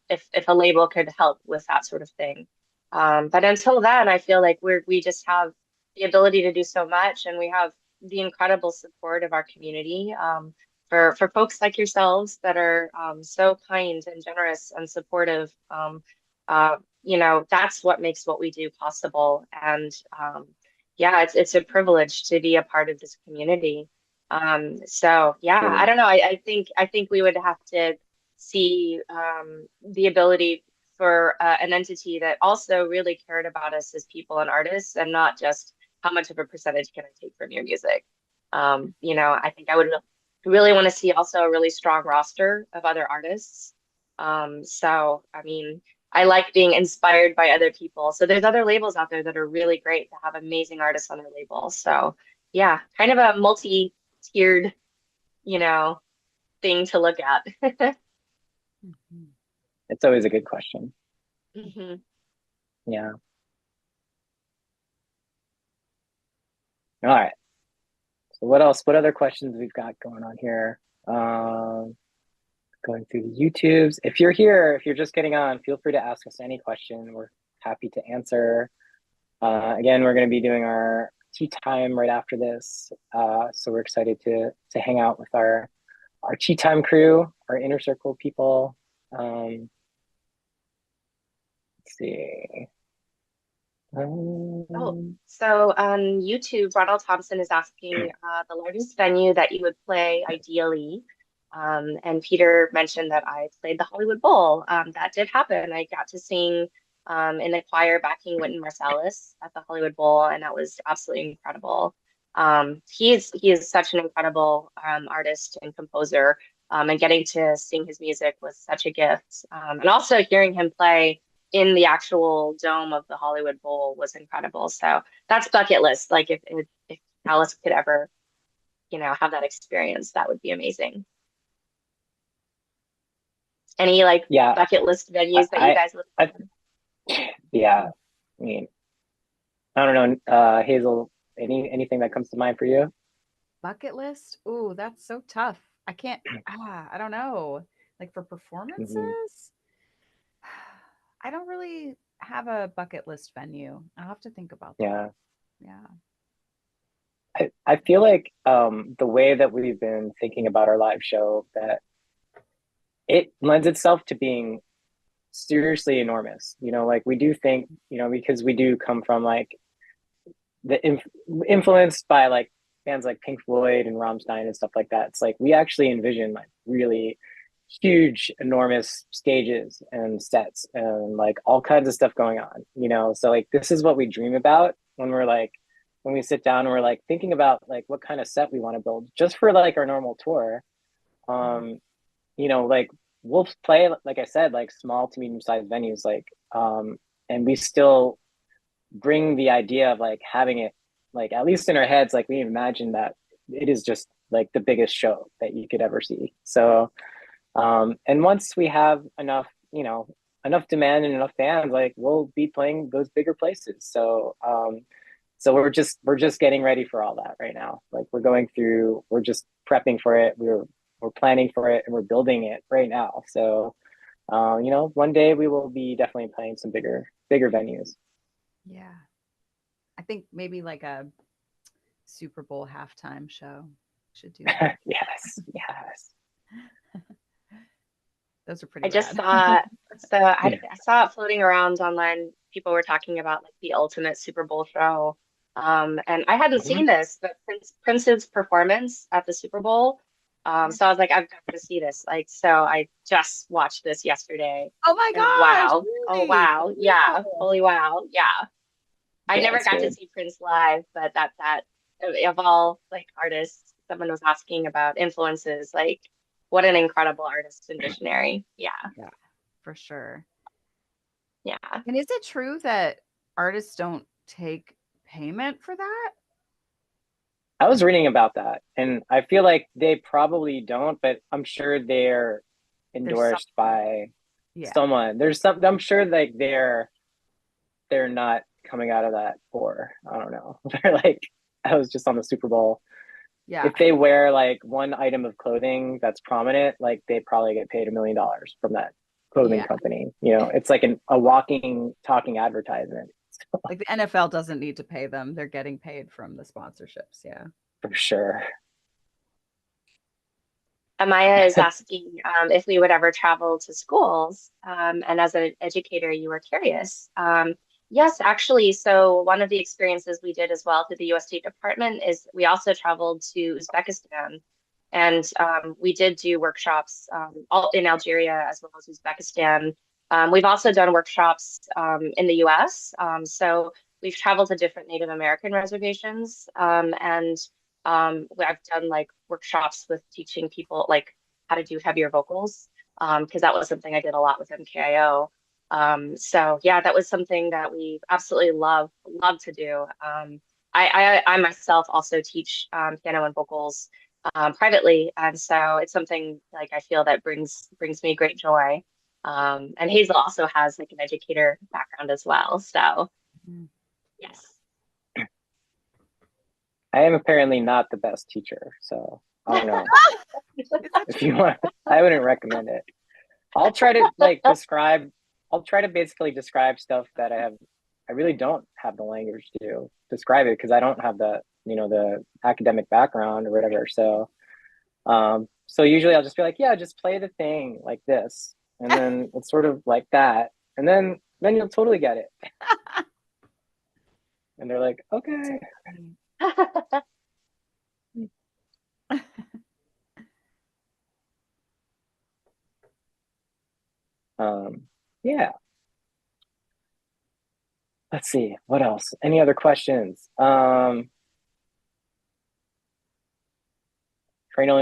[SPEAKER 2] if a label could help with that sort of thing. But until then, I feel like we just have the ability to do so much, and we have the incredible support of our community. For folks like yourselves that are, so kind and generous and supportive. That's what makes what we do possible. And yeah, it's a privilege to be a part of this community. So yeah, I
[SPEAKER 1] Sure.
[SPEAKER 2] don't know. I think we would have to see, the ability for, an entity that also really cared about us as people and artists, and not just how much of a percentage can I take from your music. I think I would really want to see also a really strong roster of other artists. So I mean, I like being inspired by other people. So there's other labels out there that are really great to have amazing artists on their label. So yeah, kind of a multi-tiered, you know, thing to look at.
[SPEAKER 3] Mhm.
[SPEAKER 1] It's always a good question.
[SPEAKER 2] hmm
[SPEAKER 1] Yeah. All right. So what else? What other questions we've got going on here? Going through the YouTubes. If you're here, if you're just getting on, feel free to ask us any question. We're happy to answer. Again, we're going to be doing our tea time right after this. So we're excited to hang out with our tea time crew, our inner circle people. Let's see.
[SPEAKER 2] Oh,
[SPEAKER 1] Um,
[SPEAKER 2] so on YouTube, Ronald Thompson is asking, the largest venue that you would play ideally. And Peter mentioned that I played the Hollywood Bowl. That did happen. I got to sing, in the choir backing Wynton Marsalis at the Hollywood Bowl, and that was absolutely incredible. He is such an incredible, artist and composer, and getting to sing his music was such a gift. And also hearing him play in the actual dome of the Hollywood Bowl was incredible. So that's bucket list. Like if Alice could ever, have that experience, that would be amazing. Any like
[SPEAKER 1] yeah,
[SPEAKER 2] bucket list venues that you
[SPEAKER 1] I,
[SPEAKER 2] guys would
[SPEAKER 1] I, yeah. I mean, I don't know, Hazel. Anything that comes to mind for you?
[SPEAKER 3] Bucket list? Ooh, that's so tough. I can't, I don't know. Like for
[SPEAKER 1] Mhm.
[SPEAKER 3] performances, I don't really have a bucket list venue. I'll have to think about that.
[SPEAKER 1] Yeah.
[SPEAKER 3] Yeah.
[SPEAKER 1] I feel like the way that we've been thinking about our live show, that it lends itself to being seriously enormous. Like we do think, because we do come from like the influenced by like bands like Pink Floyd and Rammstein and stuff like that. It's like we actually envision like really huge, enormous stages and sets and like all kinds of stuff going on. So like this is what we dream about when we sit down and we're like thinking about like what kind of set we want to build just for like our normal tour.
[SPEAKER 3] Mhm.
[SPEAKER 1] Um, like we'll play, like I said, like small to medium sized venues, like and we still bring the idea of like having it like at least in our heads, like we imagine that it is just like the biggest show that you could ever see. So and once we have enough demand and enough fans, like we'll be playing those bigger places. So we're just getting ready for all that right now. Like we're just prepping for it. We're planning for it and we're building it right now. So one day we will be definitely playing some bigger venues.
[SPEAKER 3] Yeah. I think maybe like a Super Bowl halftime show should do that.
[SPEAKER 1] Yes, yes.
[SPEAKER 3] Those are pretty
[SPEAKER 2] I just
[SPEAKER 3] rad.
[SPEAKER 2] saw so I saw it floating around online. People were talking about like the ultimate Super Bowl show. And I hadn't
[SPEAKER 1] Mhm.
[SPEAKER 2] seen this, but Prince's performance at the Super Bowl. So I was like, I've got to see this. Like, so I just watched this yesterday.
[SPEAKER 3] Oh my
[SPEAKER 2] And
[SPEAKER 3] gosh,
[SPEAKER 2] wow. Oh
[SPEAKER 3] really?
[SPEAKER 2] wow. Yeah.
[SPEAKER 3] Cool.
[SPEAKER 2] Holy wow. Yeah. I
[SPEAKER 1] Yeah,
[SPEAKER 2] never
[SPEAKER 1] it's
[SPEAKER 2] got to
[SPEAKER 1] good.
[SPEAKER 2] see Prince live, but that of all like artists, someone was asking about influences, like what an incredible artist and visionary. Yeah.
[SPEAKER 3] Yeah, for sure.
[SPEAKER 2] Yeah.
[SPEAKER 3] And is it true that artists don't take payment for that?
[SPEAKER 1] I was reading about that, and I feel like they probably don't, but I'm sure they're
[SPEAKER 3] There's some,
[SPEAKER 1] endorsed by
[SPEAKER 3] yeah,
[SPEAKER 1] someone. There's some, I'm sure like they're not coming out of that poor. I don't know. They're like, I was just on the Super Bowl.
[SPEAKER 3] yeah,
[SPEAKER 1] If they wear like one item of clothing that's prominent, like they probably get paid $1 million from that clothing
[SPEAKER 3] yeah.
[SPEAKER 1] company. You know, it's like a walking, talking advertisement.
[SPEAKER 3] Like the NFL doesn't need to pay them. They're getting paid from the sponsorships. Yeah.
[SPEAKER 1] For sure.
[SPEAKER 2] Amaya is asking if we would ever travel to schools. And as an educator, you were curious. Yes, actually. So one of the experiences we did as well through the U.S. State Department is we also traveled to Uzbekistan. And we did do workshops all in Algeria as well as Uzbekistan. We've also done workshops in the U.S. So we've traveled to different Native American reservations and I've done like workshops with teaching people like how to do heavier vocals because that was something I did a lot with MKIO. So yeah, that was something that we absolutely love to do. I myself also teach piano and vocals privately, and so it's something like I feel that brings me great joy. And Hazel also has like an educator background as well. So
[SPEAKER 3] Mhm.
[SPEAKER 2] yes.
[SPEAKER 1] I am apparently not the best teacher, so I don't know.
[SPEAKER 3] Is that
[SPEAKER 1] If
[SPEAKER 3] true?
[SPEAKER 1] you want, I wouldn't recommend it. I'll try to like describe, I'll try to basically describe stuff that I really don't have the language to describe it because I don't have the, the academic background or whatever. So usually I'll just be like, yeah, just play the thing like this. And then it's sort of like that. And then you'll totally get it. And they're like, okay. Yeah. Let's see. What else? Any other questions? Cranial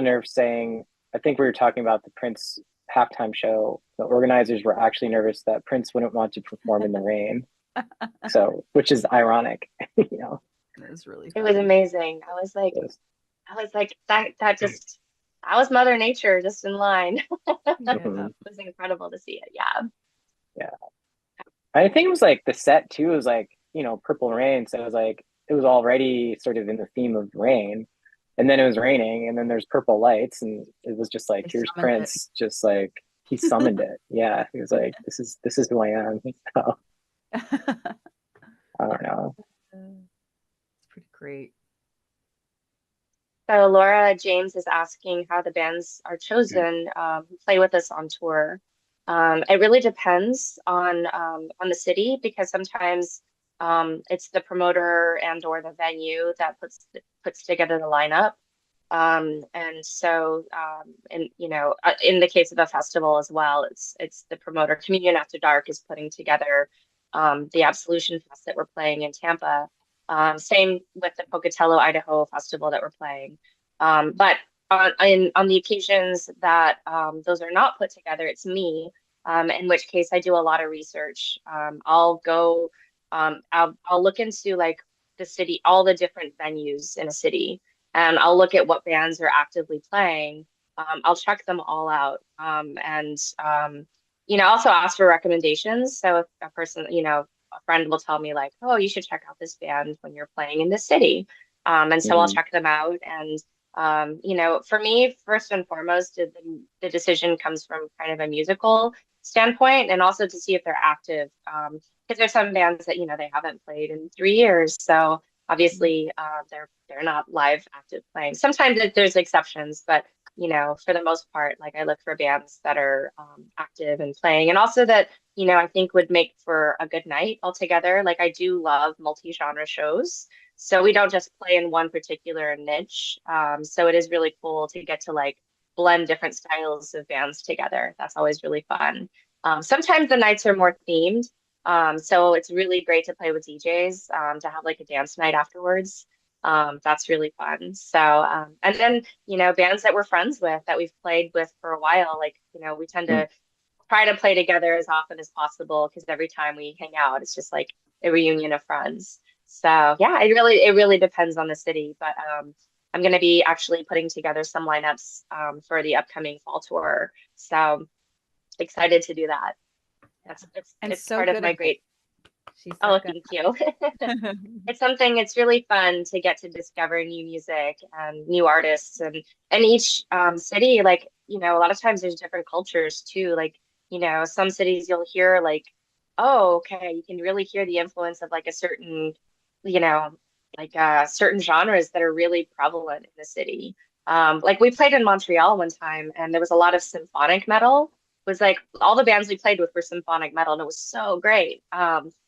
[SPEAKER 1] Nerve saying, I think we were talking about the Prince halftime show. The organizers were actually nervous that Prince wouldn't want to perform in the rain. So, which is ironic, you know.
[SPEAKER 3] That was really
[SPEAKER 2] It was
[SPEAKER 3] funny.
[SPEAKER 2] amazing. I was like that was Mother Nature just in line.
[SPEAKER 3] Yeah.
[SPEAKER 2] It was incredible to see it. Yeah.
[SPEAKER 1] Yeah. I think it was like the set too was like, Purple Rain. So it was like, it was already sort of in the theme of rain. And then it was raining, and then there's purple lights, and it was just like,
[SPEAKER 3] They
[SPEAKER 1] here's
[SPEAKER 3] summoned it.
[SPEAKER 1] Prince, just like he summoned it. Yeah. He was like, this is who I am. So, I don't know.
[SPEAKER 3] It's pretty great.
[SPEAKER 2] So Laura James is asking how the bands are chosen who play with us on tour. It really depends on the city because sometimes it's the promoter and or the venue that puts together the lineup. And so and in the case of the festival as well, it's the promoter. Communion After Dark is putting together the Absolution Fest that we're playing in Tampa. Same with the Pocatello, Idaho festival that we're playing. But on the occasions that those are not put together, it's me. In which case I do a lot of research. I'll go, I'll look into like the city, all the different venues in a city, and I'll look at what bands are actively playing. I'll check them all out, and also ask for recommendations. So if a person, a friend will tell me like, oh, you should check out this band when you're playing in this city. And so I'll
[SPEAKER 1] Mhm.
[SPEAKER 2] check them out. And, for me, first and foremost, the decision comes from kind of a musical standpoint and also to see if they're active. Because there's some bands that, they haven't played in 3 years. So obviously they're not live active playing. Sometimes there's exceptions, but for the most part, like I look for bands that are active and playing, and also that I think would make for a good night altogether. Like I do love multi-genre shows, so we don't just play in one particular niche. So it is really cool to get to like blend different styles of bands together. That's always really fun. Sometimes the nights are more themed, so it's really great to play with DJs to have like a dance night afterwards. That's really fun. So, and then, bands that we're friends with that we've played with for a while, like, we tend to try to play together as often as possible because every time we hang out, it's just like a reunion of friends. So yeah, it really depends on the city, but I'm going to be actually putting together some lineups for the upcoming fall tour. So excited to do that.
[SPEAKER 3] Yeah. And
[SPEAKER 2] It's
[SPEAKER 3] so
[SPEAKER 2] part of
[SPEAKER 3] good
[SPEAKER 2] my
[SPEAKER 3] at it.
[SPEAKER 2] great.
[SPEAKER 3] She's so
[SPEAKER 2] Oh,
[SPEAKER 3] good.
[SPEAKER 2] thank you. It's something, it's really fun to get to discover new music and new artists and each city, like, you know, a lot of times there's different cultures too. Like, you know, some cities you'll hear like, oh, okay, you can really hear the influence of like a certain, you know, like certain genres that are really prevalent in the city. Like we played in Montreal one time and there was a lot of symphonic metal. It was like all the bands we played with were symphonic metal and it was so great.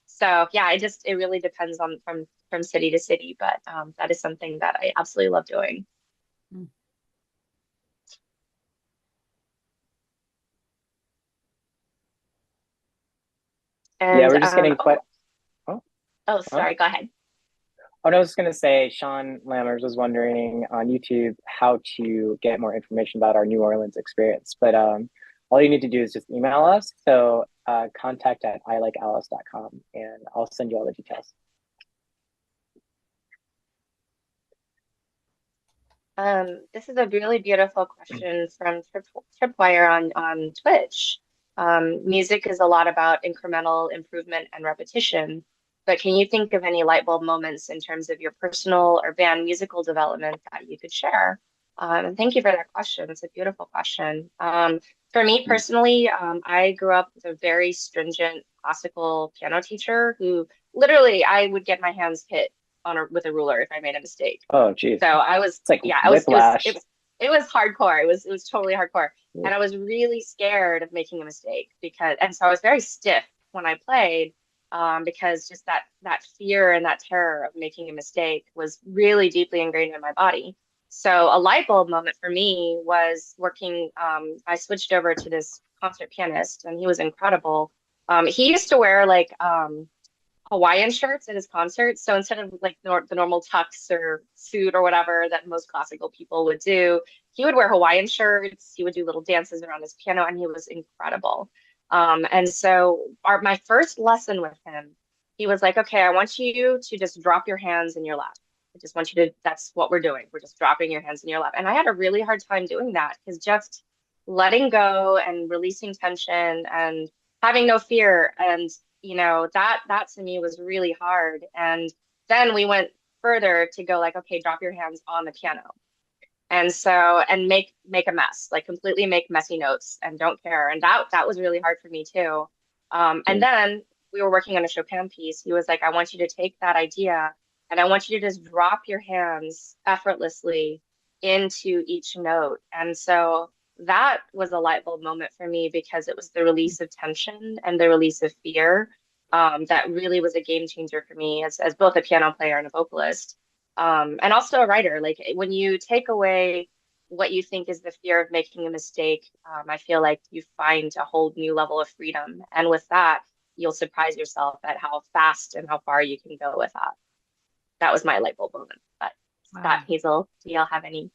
[SPEAKER 2] So yeah, it really depends on from city to city, but that is something that I absolutely love doing.
[SPEAKER 3] Mm.
[SPEAKER 1] Yeah,
[SPEAKER 2] And
[SPEAKER 1] we're just getting quite.
[SPEAKER 2] oh,
[SPEAKER 1] Oh,
[SPEAKER 2] oh,
[SPEAKER 1] huh?
[SPEAKER 2] sorry, go ahead.
[SPEAKER 1] Oh, no, I was going to say, Sean Lammers was wondering on YouTube how to get more information about our New Orleans experience. But all you need to do is just email us. So contact at ilikealice.com and I'll send you all the details.
[SPEAKER 2] This is a really beautiful question from Tripwire on Twitch. Music is a lot about incremental improvement and repetition, but can you think of any light bulb moments in terms of your personal or band musical development that you could share? And thank you for that question. It's a beautiful question. For me personally, I grew up with a very stringent classical piano teacher who literally I would get my hands hit on with a ruler if I made a mistake.
[SPEAKER 1] Oh, geez.
[SPEAKER 2] So I was,
[SPEAKER 1] It's like
[SPEAKER 2] yeah,
[SPEAKER 1] whiplash.
[SPEAKER 2] it was hardcore. It was totally hardcore.
[SPEAKER 1] Yeah.
[SPEAKER 2] And I was really scared of making a mistake and so I was very stiff when I played, because just that fear and that terror of making a mistake was really deeply ingrained in my body. So a light bulb moment for me was working, I switched over to this concert pianist and he was incredible. He used to wear like, Hawaiian shirts at his concerts. So instead of like the normal tux or suit or whatever that most classical people would do, he would wear Hawaiian shirts. He would do little dances around his piano, and he was incredible. And so my first lesson with him, he was like, "Okay, I want you to just drop your hands in your lap. I just want you to. That's what we're doing. We're just dropping your hands in your lap." And I had a really hard time doing that because just letting go and releasing tension and having no fear and you know that to me was really hard. And then we went further to go like, okay, drop your hands on the piano, and so and make a mess, like completely make messy notes and don't care. And that was really hard for me too. And then we were working on a Chopin piece. He was like, I want you to take that idea and I want you to just drop your hands effortlessly into each note. And so that was a light bulb moment for me because it was the release of tension and the release of fear, that really was a game changer for me as both a piano player and a vocalist, and also a writer. Like when you take away what you think is the fear of making a mistake, I feel like you find a whole new level of freedom. And with that, you'll surprise yourself at how fast and how far you can go with that. That was my light bulb moment. But Scott,
[SPEAKER 3] Wow.
[SPEAKER 2] Hazel, do y'all have any?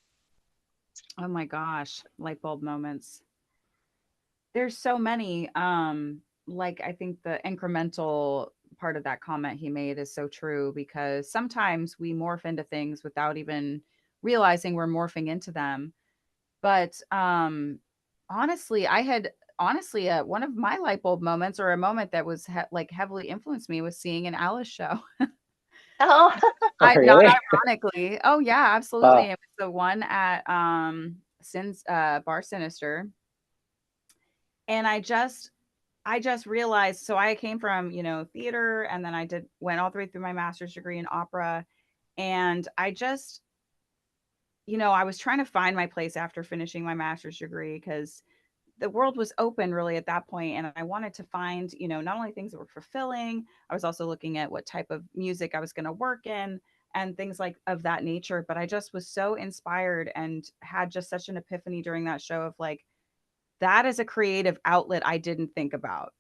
[SPEAKER 3] Oh my gosh. Light bulb moments. There's so many. Like I think the incremental part of that comment he made is so true because sometimes we morph into things without even realizing we're morphing into them. But honestly, I had honestly one of my light bulb moments or a moment that was like heavily influenced me was seeing an Alice show.
[SPEAKER 2] Oh,
[SPEAKER 1] Oh,
[SPEAKER 3] I not
[SPEAKER 1] really?
[SPEAKER 3] ironically. Oh yeah, absolutely.
[SPEAKER 1] Oh,
[SPEAKER 3] It was the one at Sin's Bar Sinister. And I just realized, so I came from, you know, theater and then I did went all the way through my master's degree in opera. And I just, you know, I was trying to find my place after finishing my master's degree because the world was open really at that point and I wanted to find, you know, not only things that were fulfilling, I was also looking at what type of music I was going to work in and things like of that nature, but I just was so inspired and had just such an epiphany during that show of like that is a creative outlet I didn't think about.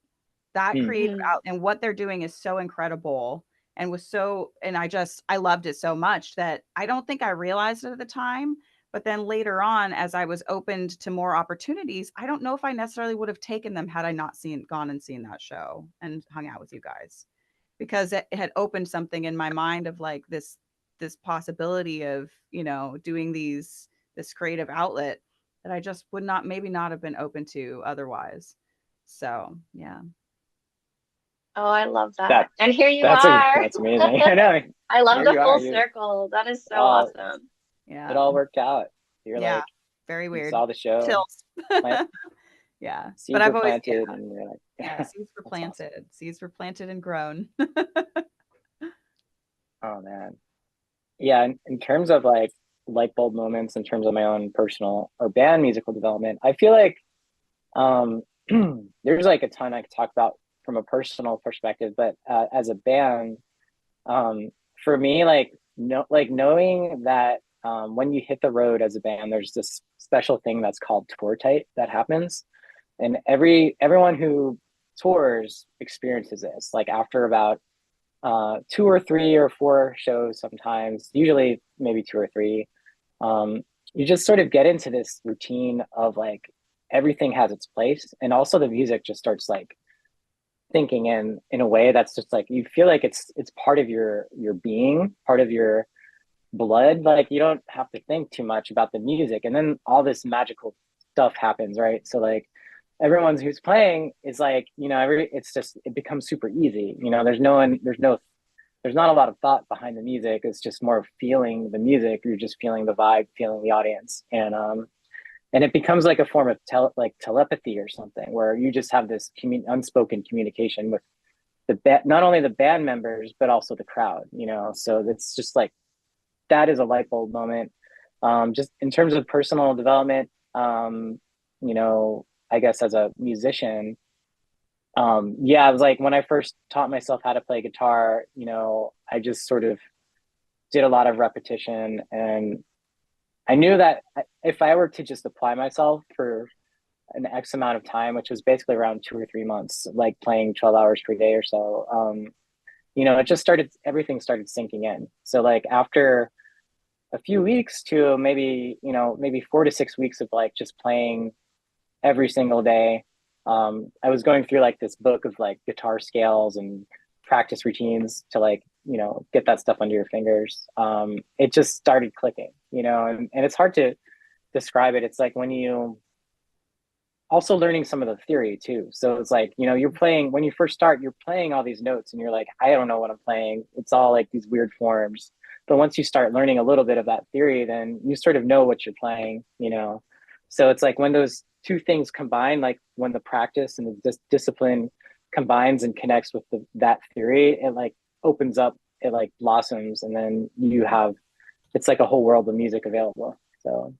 [SPEAKER 3] That
[SPEAKER 1] hmm.
[SPEAKER 3] creative
[SPEAKER 2] mm,
[SPEAKER 3] out and what they're doing is so incredible and was so and I loved it so much that I don't think I realized it at the time, But then later on, as I was opened to more opportunities, I don't know if I necessarily would have taken them had I not gone and seen that show and hung out with you guys, because it had opened something in my mind of like this possibility of, doing this creative outlet that I just would not maybe not have been open to otherwise. So yeah.
[SPEAKER 2] Oh, I love that.
[SPEAKER 1] That
[SPEAKER 2] And here you
[SPEAKER 1] that's
[SPEAKER 2] are.
[SPEAKER 1] that's amazing. I know.
[SPEAKER 2] I love
[SPEAKER 1] Here
[SPEAKER 2] the
[SPEAKER 1] you are.
[SPEAKER 2] full
[SPEAKER 1] You
[SPEAKER 2] circle. That is so
[SPEAKER 1] all
[SPEAKER 2] awesome.
[SPEAKER 1] it
[SPEAKER 3] Yeah.
[SPEAKER 1] all worked out. You're
[SPEAKER 3] Yeah.
[SPEAKER 1] like
[SPEAKER 3] Very
[SPEAKER 1] you
[SPEAKER 3] weird.
[SPEAKER 1] saw the show,
[SPEAKER 3] Tilts.
[SPEAKER 1] plant
[SPEAKER 3] Yeah. But
[SPEAKER 1] seeds
[SPEAKER 3] I've
[SPEAKER 1] were
[SPEAKER 3] always,
[SPEAKER 1] planted, and you're like,
[SPEAKER 3] yeah, seeds were
[SPEAKER 1] that's awesome.
[SPEAKER 3] planted. Seeds were planted and grown.
[SPEAKER 1] Oh man. Yeah, in terms of like light bulb moments, in terms of my own personal or band musical development, I feel like um, there's like a ton I could talk about from a personal perspective, but as a band, um, for me, like no, like knowing that when you hit the road as a band, there's this special thing that's called tour tight that happens, and everyone who tours experiences this. Like after about two or three or four shows, sometimes, usually maybe two or three, um, you just sort of get into this routine of like everything has its place, and also the music just starts like thinking in a way that's just like you feel like it's part of your being, part of your blood. Like you don't have to think too much about the music, and then all this magical stuff happens, right? So like everyone who's playing is like, it's just it becomes super easy. There's not a lot of thought behind the music. It's just more feeling the music. You're just feeling the vibe, feeling the audience, and it becomes like a form of like telepathy or something, where you just have this unspoken communication with not only the band members but also the crowd. So it's just like that is a light bulb moment. Just in terms of personal development, I guess as a musician, yeah, I was like when I first taught myself how to play guitar, I just sort of did a lot of repetition, and I knew that if I were to just apply myself for an X amount of time, which was basically around 2 or 3 months, like playing 12 hours per day or so, it just everything started sinking in. So like after a few weeks to maybe 4 to 6 weeks of like just playing every single day, I was going through like this book of like guitar scales and practice routines to like, get that stuff under your fingers. It just started clicking, and it's hard to describe it. It's like when you also learning some of the theory too. So it's like, you're playing when you first start, you're playing all these notes and you're like, I don't know what I'm playing. It's all like these weird forms. But once you start learning a little bit of that theory, then you sort of know what you're playing. So it's like when those two things combine, like when the practice and the discipline combines and connects with that theory, it like opens up, it like blossoms, and then it's like a whole world of music available. So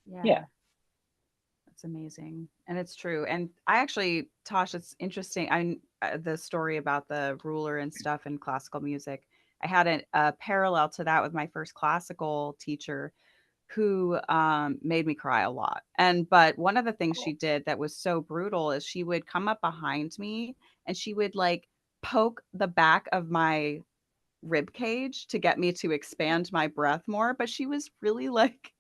[SPEAKER 3] Yeah.
[SPEAKER 1] yeah.
[SPEAKER 3] That's amazing. And it's true. And I actually, Tosh, it's interesting. The story about the ruler and stuff in classical music. I had a parallel to that with my first classical teacher who made me cry a lot. But one of the things she did that was so brutal is she would come up behind me and she would like poke the back of my rib cage to get me to expand my breath more. But she was really like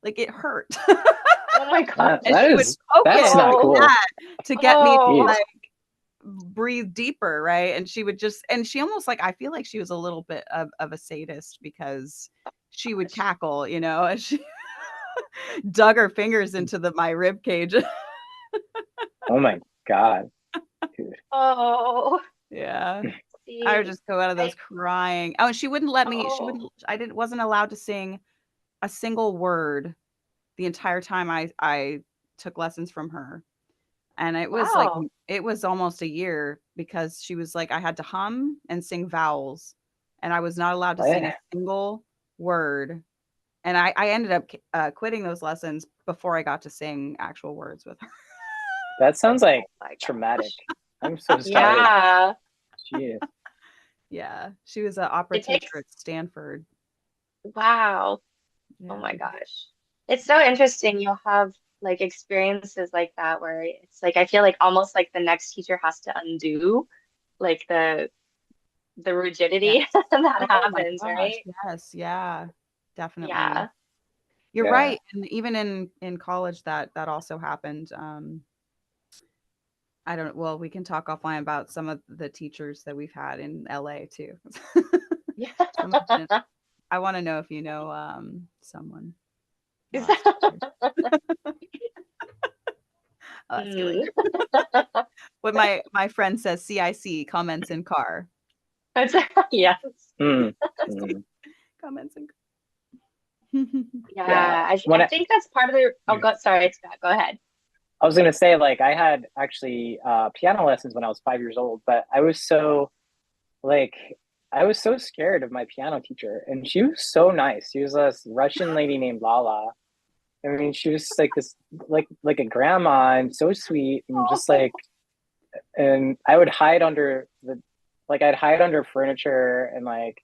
[SPEAKER 3] it hurt.
[SPEAKER 2] Oh my gosh.
[SPEAKER 3] And she would poke
[SPEAKER 1] That's
[SPEAKER 3] it
[SPEAKER 1] not
[SPEAKER 2] Oh,
[SPEAKER 3] like
[SPEAKER 1] cool.
[SPEAKER 3] that to get me to
[SPEAKER 2] oh,
[SPEAKER 1] Jeez.
[SPEAKER 3] like breathe deeper, right? And she almost like I feel like she was a little bit of a sadist because she would
[SPEAKER 2] gosh.
[SPEAKER 3] cackle, as she dug her fingers into my rib cage.
[SPEAKER 1] Oh my God, dude.
[SPEAKER 2] Oh,
[SPEAKER 3] Yeah. I would
[SPEAKER 2] see,
[SPEAKER 3] just go out of those
[SPEAKER 2] I,
[SPEAKER 3] crying. Oh, and she wouldn't let me,
[SPEAKER 2] oh,
[SPEAKER 3] I didn't wasn't allowed to sing a single word the entire time I took lessons from her. And
[SPEAKER 2] wow.
[SPEAKER 3] it was almost a year because she was like, I had to hum and sing vowels, and I was not allowed to sing a
[SPEAKER 1] What?
[SPEAKER 3] single word. And I ended up quitting those lessons before I got to sing actual words with her.
[SPEAKER 1] That sounds
[SPEAKER 2] Oh
[SPEAKER 1] like
[SPEAKER 2] my
[SPEAKER 1] traumatic.
[SPEAKER 2] gosh.
[SPEAKER 1] I'm so sorry.
[SPEAKER 2] Yeah.
[SPEAKER 1] Jeez.
[SPEAKER 3] Yeah, she was an opera
[SPEAKER 2] It
[SPEAKER 3] teacher
[SPEAKER 2] takes,
[SPEAKER 3] at Stanford.
[SPEAKER 2] wow. Oh
[SPEAKER 3] Yeah.
[SPEAKER 2] my gosh. It's so interesting. You'll have like experiences like that where it's like I feel like almost like the next teacher has to undo like the
[SPEAKER 3] Yes.
[SPEAKER 2] rigidity that
[SPEAKER 3] Oh my
[SPEAKER 2] happens,
[SPEAKER 3] gosh.
[SPEAKER 2] right?
[SPEAKER 3] Yes. Yeah. Definitely.
[SPEAKER 2] Yeah.
[SPEAKER 3] You're
[SPEAKER 1] Yeah.
[SPEAKER 3] right. And even in college that also happened. I don't well, we can talk offline about some of the teachers that we've had in LA too.
[SPEAKER 2] Yeah.
[SPEAKER 3] To mention. I want to know if you know someone. I'll ask you later. I'll ask you
[SPEAKER 2] Mm.
[SPEAKER 3] later. What my friend says, CIC, comments in car.
[SPEAKER 2] Yes.
[SPEAKER 1] Mm. Mm.
[SPEAKER 3] Comments in
[SPEAKER 1] Yeah.
[SPEAKER 2] Yeah.
[SPEAKER 1] When
[SPEAKER 2] I think that's part of the, oh, sorry, it's Scott. Go ahead.
[SPEAKER 1] I was gonna say, like, I had actually piano lessons when I was 5 years old, but like I was so scared of my piano teacher, and she was so nice. She was this Russian lady named Lala. I mean, she was like this, like a grandma, and so sweet, and just like, and I would hide under I'd hide under furniture, and like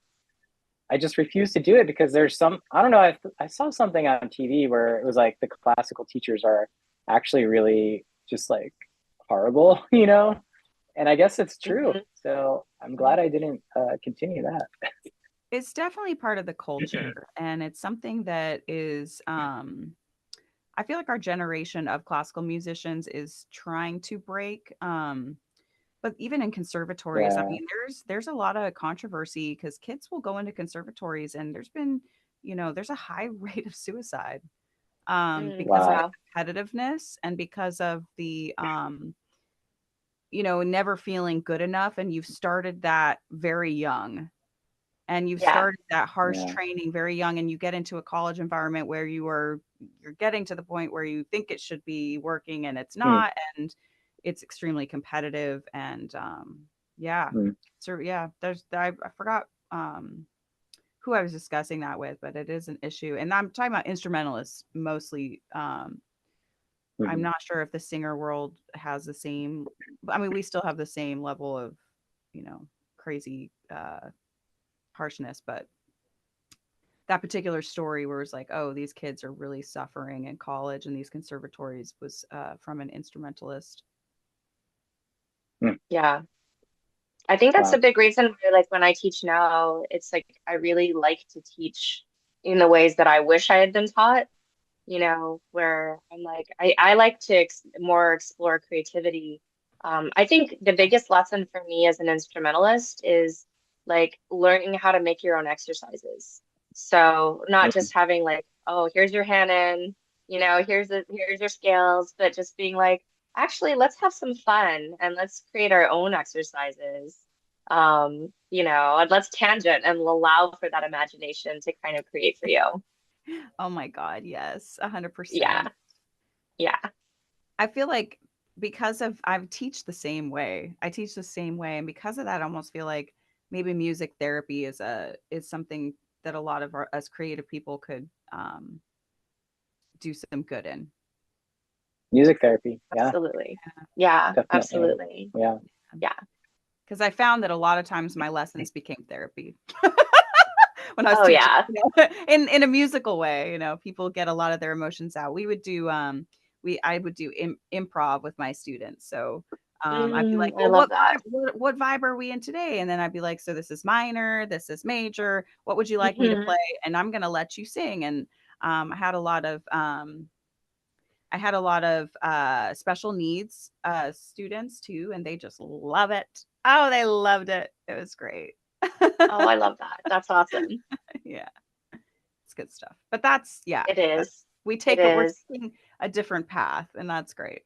[SPEAKER 1] I just refused to do it because there's some, I don't know, I saw something on TV where it was like the classical teachers are actually really just like horrible, you know? And I guess it's true.
[SPEAKER 2] Mhm.
[SPEAKER 1] So I'm glad I didn't continue that.
[SPEAKER 3] It's definitely part of the culture, and it's something that is I feel like our generation of classical musicians is trying to break. But even in conservatories, I
[SPEAKER 1] Yeah.
[SPEAKER 3] mean, there's a lot of controversy because kids will go into conservatories, and there's been, there's a high rate of suicide
[SPEAKER 2] Mm,
[SPEAKER 3] because of the
[SPEAKER 1] Wow.
[SPEAKER 2] wow.
[SPEAKER 3] competitiveness and because of the never feeling good enough, and you've started that very young, and you've
[SPEAKER 2] Yeah.
[SPEAKER 3] started that harsh
[SPEAKER 1] Yeah.
[SPEAKER 3] training very young, and you get into a college environment where you're getting to the point where you think it should be working and it's
[SPEAKER 1] Hmm.
[SPEAKER 3] not, and it's extremely competitive, and yeah.
[SPEAKER 1] Hmm.
[SPEAKER 3] So yeah, I forgot who I was discussing that with, but it is an issue, and I'm talking about instrumentalists mostly. I'm
[SPEAKER 1] Hmm.
[SPEAKER 3] not sure if the singer world has the same. I mean, we still have the same level of, crazy harshness, but that particular story where it's like, oh, these kids are really suffering in college and these conservatories was from an instrumentalist.
[SPEAKER 1] Hmm.
[SPEAKER 2] Yeah. I think that's a
[SPEAKER 1] Wow.
[SPEAKER 2] big reason why, like, when I teach now, it's like I really like to teach in the ways that I wish I had been taught, where I'm like, I like to more explore creativity. I think the biggest lesson for me as an instrumentalist is like learning how to make your own exercises. So not
[SPEAKER 1] Hmm.
[SPEAKER 2] just having like, oh, here's your hand in, here's your scales, but just being like, actually, let's have some fun and let's create our own exercises. And let's tangent and allow for that imagination to kind of create for you.
[SPEAKER 3] Oh my God, yes, 100%.
[SPEAKER 2] Yeah. Yeah.
[SPEAKER 3] I feel like because of I teach the same way. I teach the same way, and because of that, I almost feel like maybe music therapy is something that a lot of us creative people could do some good in.
[SPEAKER 1] Music therapy. Yeah,
[SPEAKER 2] Absolutely. Yeah,
[SPEAKER 1] definitely.
[SPEAKER 2] absolutely.
[SPEAKER 1] Yeah.
[SPEAKER 2] Yeah.
[SPEAKER 3] Because I found that a lot of times my lessons became therapy when I was
[SPEAKER 2] Oh
[SPEAKER 3] teaching,
[SPEAKER 2] yeah.
[SPEAKER 3] in a musical way. People get a lot of their emotions out. We would do I would do improv with my students. So I'd be like,
[SPEAKER 2] I
[SPEAKER 3] well,
[SPEAKER 2] love that.
[SPEAKER 3] what vibe are we in today? And then I'd be like, so this is minor, this is major. What would you like me to
[SPEAKER 2] Mhm.
[SPEAKER 3] play? And I'm gonna let you sing. And I had a lot of special needs students too, and they just love it. Oh, they loved it. It was great.
[SPEAKER 2] Oh, I love that. That's awesome.
[SPEAKER 3] Yeah, it's good stuff. But that's yeah,
[SPEAKER 2] It is. It
[SPEAKER 3] we're
[SPEAKER 2] is.
[SPEAKER 3] taking a different path, and that's great.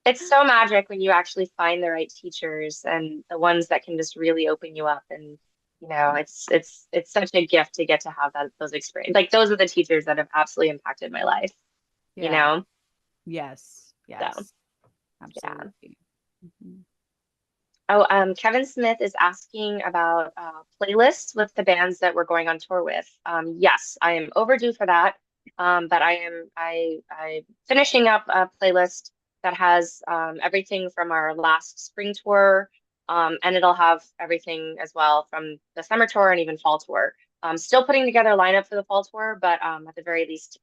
[SPEAKER 2] It's so magic when you actually find the right teachers and the ones that can just really open you up and it's such a gift to get to have those experiences. Like those are the teachers that have absolutely impacted my life, you
[SPEAKER 3] Yeah.
[SPEAKER 2] know?
[SPEAKER 3] Yes.
[SPEAKER 2] So,
[SPEAKER 3] Yes.
[SPEAKER 2] yeah.
[SPEAKER 3] Absolutely. Mhm.
[SPEAKER 2] Oh, Kevin Smith is asking about playlists with the bands that we're going on tour with. Yes, I am overdue for that. But I finishing up a playlist that has everything from our last spring tour, and it'll have everything as well from the summer tour and even fall tour. Still putting together a lineup for the fall tour, but at the very least,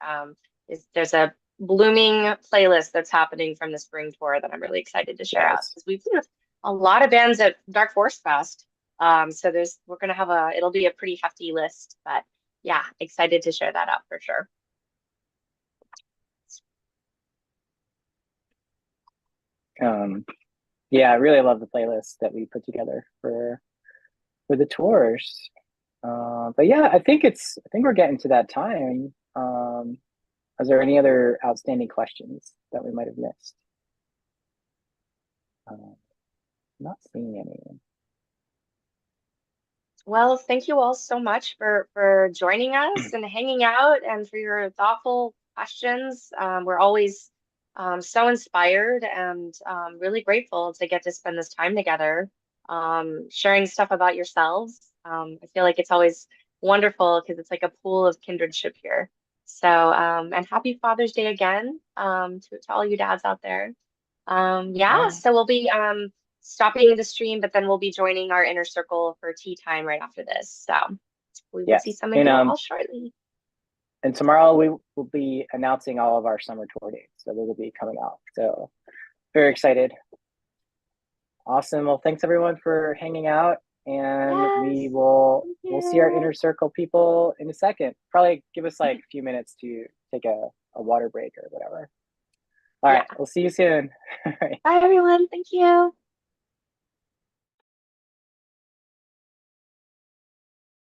[SPEAKER 2] there's a blooming playlist that's happening from the spring tour that I'm really excited to share out
[SPEAKER 1] Nice.
[SPEAKER 2] because we've a lot of bands at Dark Forest Fest. So we're gonna have it'll be a pretty hefty list, but yeah, excited to share that out for sure.
[SPEAKER 1] Yeah, I really love the playlist that we put together for the tours. But yeah, I think we're getting to that time. Is there any other outstanding questions that we might have missed? Not seeing any.
[SPEAKER 2] Well, thank you all so much for joining us and hanging out and for your thoughtful questions. We're always so inspired and really grateful to get to spend this time together, sharing stuff about yourselves. I feel like it's always wonderful because it's like a pool of kindredship here. So, and happy Father's Day again, to all you dads out there. Yeah,
[SPEAKER 1] Yeah.
[SPEAKER 2] so we'll be stopping the stream, but then we'll be joining our inner circle for tea time right after this. So we will see
[SPEAKER 1] Yes.
[SPEAKER 2] some of you all shortly.
[SPEAKER 1] And tomorrow we will be announcing all of our summer tour dates. So they will be coming out. So very excited. Awesome. Well, thanks everyone for hanging out. And
[SPEAKER 2] Yes, thank
[SPEAKER 1] we'll see our
[SPEAKER 2] you.
[SPEAKER 1] inner circle people in a second. Probably give us like a few minutes to take a water break or whatever. All
[SPEAKER 2] Yeah.
[SPEAKER 1] right. We'll see you soon. All right.
[SPEAKER 2] Bye, everyone. Thank you.